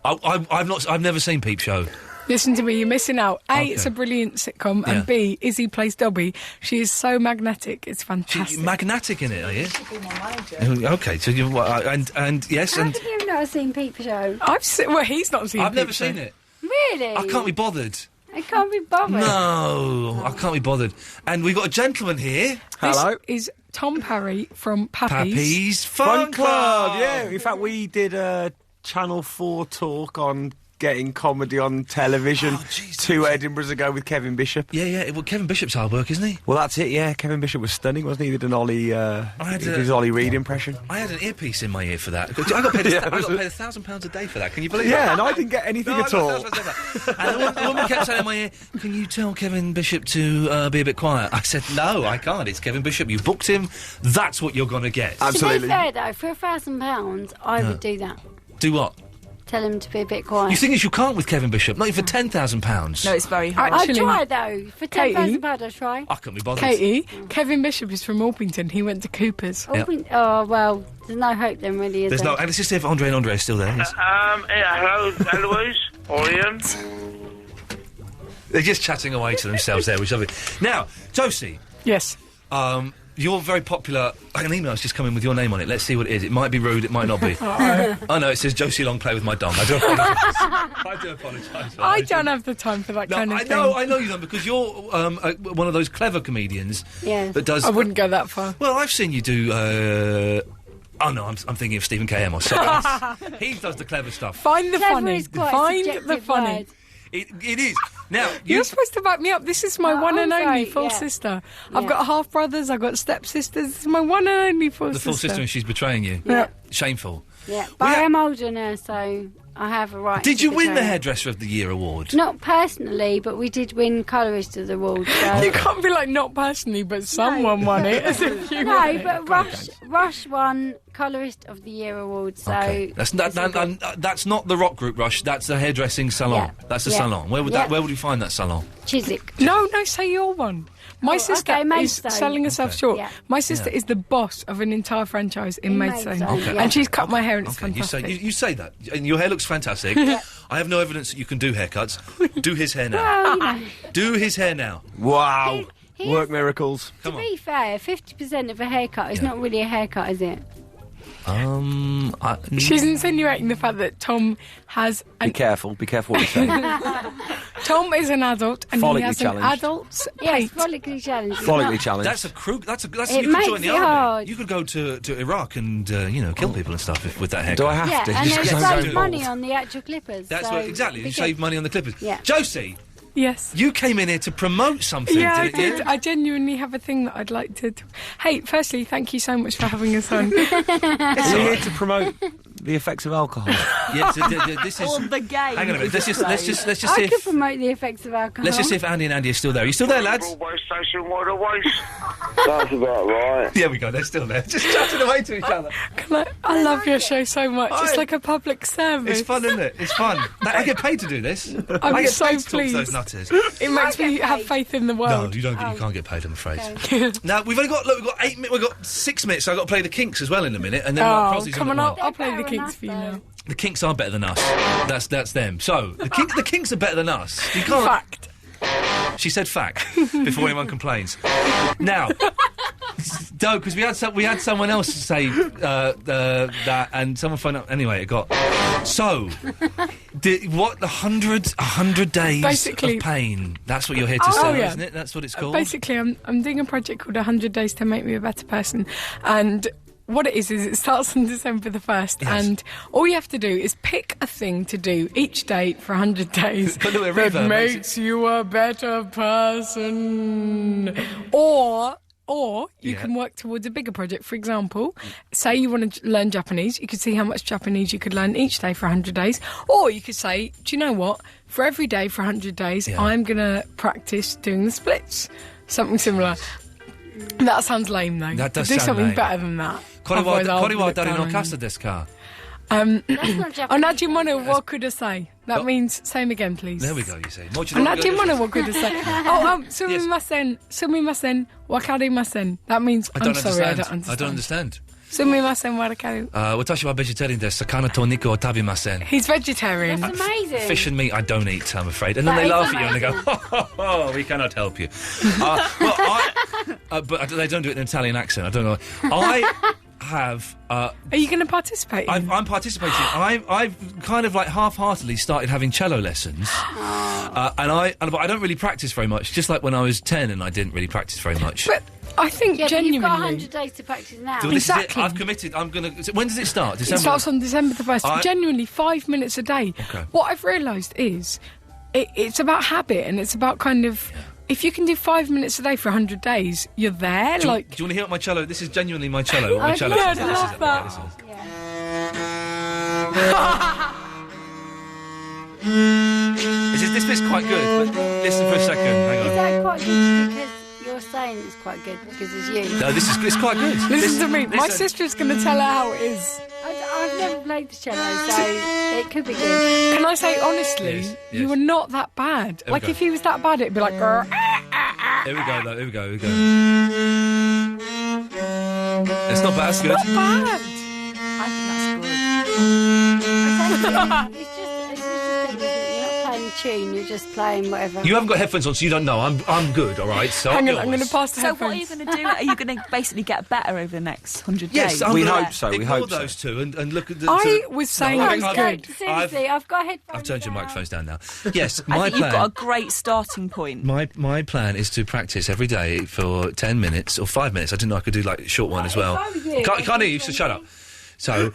I've never seen Peep Show.
Listen to me, you're missing out. A, it's a brilliant sitcom, and B, Izzy plays Dobby. She is so magnetic, it's fantastic.
Magnetic in it, are you? Okay, so you and yes,
How
and
have you not seen Peep Show?
He's not seen.
I've never seen it.
Really?
I can't be bothered.
I can't be bothered.
No, I can't be bothered. And we've got a gentleman here.
Hello. This is Tom Parry from
Pappy's Fun Club.
Yeah, in fact, we did a Channel 4 talk on getting comedy on television 2 Edinburghs ago with Kevin Bishop.
Yeah. Well, Kevin Bishop's hard work, isn't he?
Well, that's it, yeah. Kevin Bishop was stunning, wasn't he? He did an Ollie, his Ollie Reid impression.
I had an earpiece in my ear for that. I got paid £1,000 a day for that. Can you believe that?
Yeah, and I didn't get anything at all.
And the woman kept saying in my ear, "Can you tell Kevin Bishop to be a bit quiet?" I said, "No, I can't. It's Kevin Bishop. You booked him. That's what you're going to get."
Absolutely. To be fair, though, for £1,000, I would do that.
Do what?
Tell him to be a bit quiet.
You think you can't with Kevin Bishop? Not even for £10,000.
No, it's very hard.
I'd try, though. For £10,000, I'd try.
I couldn't be bothered.
Katie, Kevin Bishop is from Orpington. He went to Cooper's.
Oh, well, there's no hope then, really, is there?
There's no... And let's just see if Andre and Andre are still there. Yes.
Hello, Eloise or Ian.
They're just chatting away to themselves there, which is lovely. Now, Josie.
Yes.
You're very popular. An email's just come in with your name on it. Let's see what it is. It might be rude, it might not be. Oh, no, it says Josie Long play with my dong. I do apologise.
I don't have the time for that kind of thing.
I know you don't, because you're one of those clever comedians that does...
I wouldn't go that far.
Well, I've seen you do... Oh, no, I'm thinking of Stephen K. Amos. He does the clever stuff.
Find the funny.
Find the funny.
It is. Now,
You're supposed to back me up. This is my one and
I'm
only
sorry,
full
yeah.
sister. I've
Yeah.
got half brothers. I've got stepsisters. This is my one and only full
the
sister.
full sister, and she's betraying you.
Yeah.
Shameful.
Yeah, but I am older now, so I have a right.
Did
to
you win the
betray.
Hairdresser of the Year award?
Not personally, but we did win Colourist of the Award. So.
You can't be like, not personally, but someone won it. As if you
No,
won it.
but Rush won Colourist of the Year award. So
That's that's not the rock group Rush. That's the hairdressing salon.
Yeah.
That's the
Yeah.
salon. Where would
Yeah.
where would you find that salon?
Chiswick.
No, say your one. My sister
okay,
is
Maidstone.
selling herself
Okay.
short.
Yeah.
My sister
Yeah.
is the boss of an entire franchise in Maidstone.
Okay.
And she's cut my hair and it's
Okay,
fantastic.
you say that. And your hair looks fantastic.
Yeah.
I have no evidence that you can do haircuts. Do his hair now.
Well, you know.
Do his hair now.
Wow.
He
Work miracles.
To be fair, 50% of a haircut is not really a haircut, is it?
She's insinuating the fact that Tom has
Be careful what you say.
Tom is an adult and he
Follically
has
challenged.
an adult's
Yes, follically challenged.
Follically challenged.
That's a crew. That's
It
you could
makes
join the
it
army.
hard.
You could go to Iraq and kill people and stuff with that haircut.
Do I have
Yeah,
to?
and
Just
it
'cause I'm
saves
so
money
old.
on the actual clippers.
That's
so
what exactly. You
be
save
good.
money on the clippers.
Yeah.
Josie,
Yes.
you came in here to promote something,
Yeah, I
didn't you?
did. I genuinely have a thing that I'd like to. Hey, firstly, thank you so much for having us on.
We're here to promote the effects of alcohol.
Yes, this is.
Or the game.
Hang on a minute. Let's just see
I could
if
promote the effects of alcohol.
let's just see if Andy and Andy are still there. Are you still there, lads?
Broadway station, what a waste.
That's about right.
There we go. They're still there. Just chatting away to each other.
I love your show so much. It's like a public service.
It's fun, isn't it? It's fun. I get paid to do this.
I'm
I get
so
paid to talk to
pleased.
those nutters.
It makes me have faith in the
No,
world.
you don't. You can't get paid. I'm afraid. Now we've only got. Look, we've got 8 minutes. We've got 6 minutes. So I've got to play the Kinks as well in a minute, and then Mark
Oh,
Crosby's
come
on
on,
at
I'll play the Kinks for you now.
The Kinks are better than us. That's them. So the Kinks are better than us. You can't.
Fact.
She said fact before anyone complains. Now, no, because we had someone else say that, and someone phoned up. Anyway, it got so. What 100 days
Basically-
of pain? That's what you're here to say,
yeah.
isn't it? That's what it's called.
Basically, I'm doing a project called 100 Days to Make Me a Better Person, and what it is it starts on December the 1st, and all you have to do is pick a thing to do each day for 100 days
Put a little
that
reverb,
makes you a better person. Or you
Yeah.
can work towards a bigger project. For example, say you want to learn Japanese, you could see how much Japanese you could learn each day for 100 days. Or you could say, do you know what? For every day for 100 days, I'm going to practice doing the splits. Something similar. That sounds lame, though.
That does
do
sound
something
lame.
better than that. Otherwise I'll
Koriwa
look
dari
down
no
on you.
kasa desu ka?
Onajimono wo kudasai. That means, same again, please.
There we go, you say.
Onajimono wo kudasai. Sumimasen, sumimasen, wakarimasen. That means,
I don't
I'm sorry, I don't
understand.
understand.
I don't understand.
Sumimasen, wakaru.
Watashi wa vegetarian desu. Sakana to niku o tabimasen.
He's vegetarian.
That's amazing.
Fish and meat I don't eat, I'm afraid. And then
That
they
is
laugh at you and they go, oh, we cannot help you. But they don't do it in an Italian accent. I don't know. I have...
Are you going to participate?
I'm participating. I've kind of like half-heartedly started having cello lessons. But I don't really practice very much, just like when I was 10 and I didn't really practice very much.
But I think
Yeah, but
genuinely...
you've got 100 days to practice now.
So this is it. I've committed. I'm going to... When does it start?
It starts on December the 1st. Genuinely, 5 minutes a day.
Okay.
What I've realised is it's about habit, and it's about kind of... If you can do 5 minutes a day for 100 days, you're there.
Do you
like,
want to hear what my cello... This is genuinely my cello. What my
I'd
cello
love
says. This is
that.
This bit's quite good, but listen for a second. Hang on.
Is that quite good because you're saying it's quite good because it's you?
No, it's quite good.
Listen to me. My sister's going to tell her how it is.
I've never played the cello, so it could be good.
Can I say honestly,
Yes,
you were not that bad.
There we
Like
go.
if he was that bad, it'd be like. "Grr."
Here we go, though. Here we go. It's not bad. It's good.
Not bad.
I think that's good. It's just a thing, isn't it? You're not playing a tune, you're just playing whatever.
You haven't got headphones on, so you don't know. I'm good, all right? So
Hang on,
yours.
I'm going to pass the
So what are
headphones.
you going to do? Are you going to basically get better over the next 100
Yes,
days?
I'm
We
gonna
hope so, we
ignore
hope so.
those two and look at the...
I was saying
No,
it was good.
Seriously, I've got headphones.
I've turned your microphones down now. Yes,
I
my
think you've got
plan...
a great starting point.
My plan is to practice every day for 10 minutes or 5 minutes. I didn't know I could do like a short one as well.
I was you,
Can't hear you, so shut up. So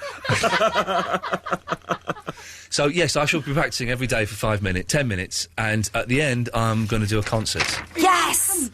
So, yes, I shall be practising every day for 10 minutes, and at the end, I'm going to do a concert.
Yes!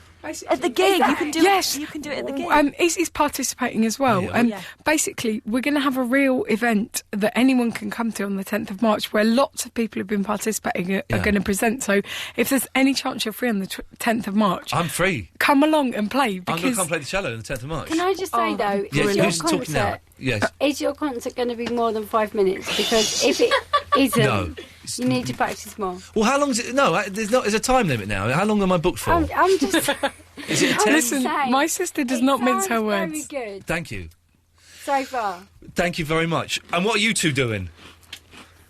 At the gig, you can do
yes.
it. You can do it at the gig.
Izzy's participating as well.
Yeah.
Basically, we're going to have a real event that anyone can come to on the 10th of March, where lots of people who've been participating are going to present. So, if there's any chance you're free on the 10th of March,
I'm free.
Come along and play.
I'm going to come play the cello on the 10th of March.
Can I just say though,
Yes,
is your
who's talking now?
concert?
Yes.
Is your concert going to be more than 5 minutes? Because if it isn't,
No.
you need to practice more.
Well, how long is it? No, there's a time limit now. How long am I booked for?
I'm just.
Is it a 10?
Listen, my sister does not mince her words.
Very good
Thank you.
so far.
Thank you very much. And what are you two doing?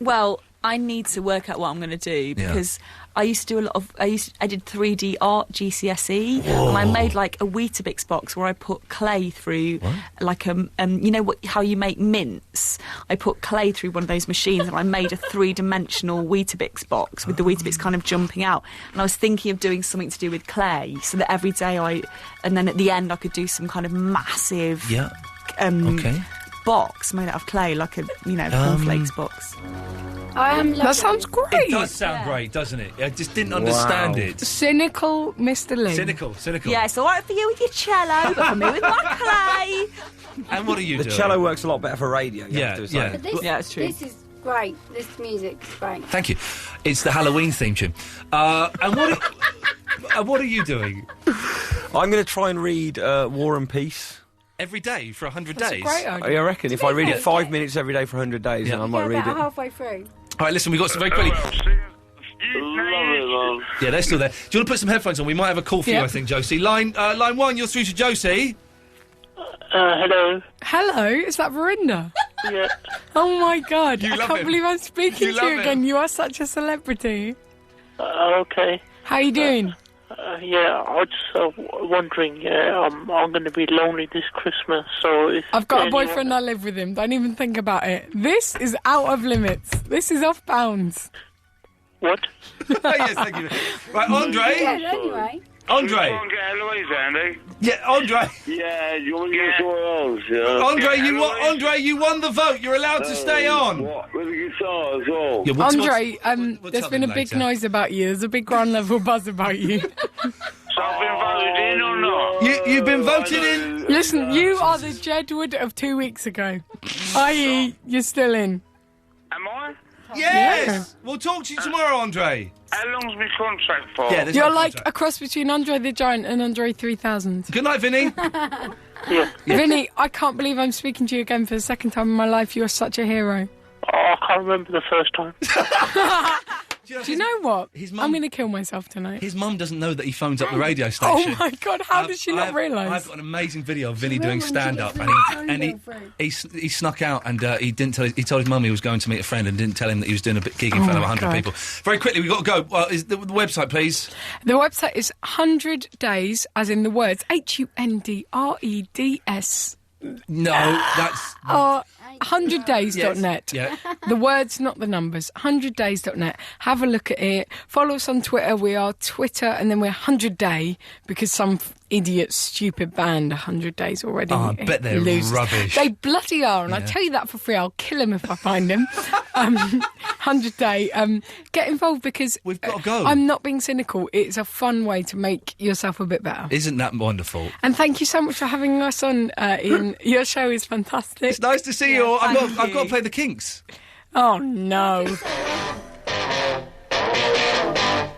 Well, I need to work out what I'm going to do because I used to do a lot of. I did 3D art GCSE, and I made like a Weetabix box where I put clay through, like you know how you make mince. I put clay through one of those machines, and I made a 3-dimensional Weetabix box with the Weetabix kind of jumping out. And I was thinking of doing something to do with clay, so that every day and then at the end I could do some kind of massive. Box made out of clay, like a cornflakes box.
That sounds great.
It does sound great, doesn't it? I just didn't understand it.
Cynical, Mr. Lee.
Cynical.
Yeah, it's all right for you with your cello, but for me with my clay.
And what are you
doing? The cello works a lot better for radio.
Yeah.
But
it's true.
This is great. This music is great.
Thank you. It's the Halloween theme tune. And what are you doing?
I'm going to try and read War and Peace.
Every day for 100
That's
days?
a great idea.
I reckon if I read it 5 minutes every day for 100 days, then I might read
about
it.
halfway through.
All right, listen, we've got some very quickly. Yeah, they're still there. Do you want to put some headphones on? We might have a call for you, I think, Josie. Line 1, you're through to Josie.
Hello.
Hello, is that Verinda?
Yeah.
Oh my God,
You
I
love
can't
him.
believe I'm speaking
You
to you
love
again.
him.
You are such a celebrity.
Okay.
How are you doing?
I was just wondering, I'm going to be lonely this Christmas, so...
I've got a boyfriend, I live with him. Don't even think about it. This is out of limits. This is off bounds.
What?
Yes, thank you. Right, Andre.
Yeah, anyway.
Andre.
Can't get Eloise, Andy.
Yeah, Andre.
Yeah, you want to go somewhere else, yeah?
Andre, you won the vote. You're allowed to stay on.
What? With the guitar as well?
Yeah,
Andre,
we'll
there's
tell
been a
them
big
later.
noise about you. There's a big ground level buzz about you.
So I've been voted in or not?
You've been voted in.
Listen, you are the Jedward of 2 weeks ago. I.e., you're still in.
Am I?
Yes. We'll talk to you tomorrow, Andre.
How long's my contract for?
Yeah, there's
You're
no
like
contract.
a cross between Andre the Giant and Andre 3000.
Good night, Vinny.
Vinny, I can't believe I'm speaking to you again for the second time in my life. You're such a hero.
Oh, I can't remember the first time.
Do you know what?
His mum-
I'm going to kill myself tonight.
His mum doesn't know that he phones up the radio station.
Oh my God, how did she not realise?
I've got an amazing video of Vinny doing stand-up, and he snuck out, and he didn't tell. He told his mum he was going to meet a friend, and didn't tell him that he was doing a gig in front of 100
God.
people. Very quickly, we've got to go. Well, is the website, please?
The website is 100 days, as in the words, HUNDREDS.
No, that's
100days.net.
Yeah.
The words, not the numbers. 100days.net. Have a look at it. Follow us on Twitter. We are Twitter, and then we're 100day because some idiot, stupid band 100 days already.
Oh, I bet they're
loses.
rubbish.
They bloody are, and I tell you that for free. I'll kill him if I find him. 100 day. Get involved because
we've got to go.
I'm not being cynical. It's a fun way to make yourself a bit better.
Isn't that wonderful?
And thank you so much for having us on, Ian. Your show is fantastic.
It's nice to see you all. I've got to play the Kinks.
Oh, no.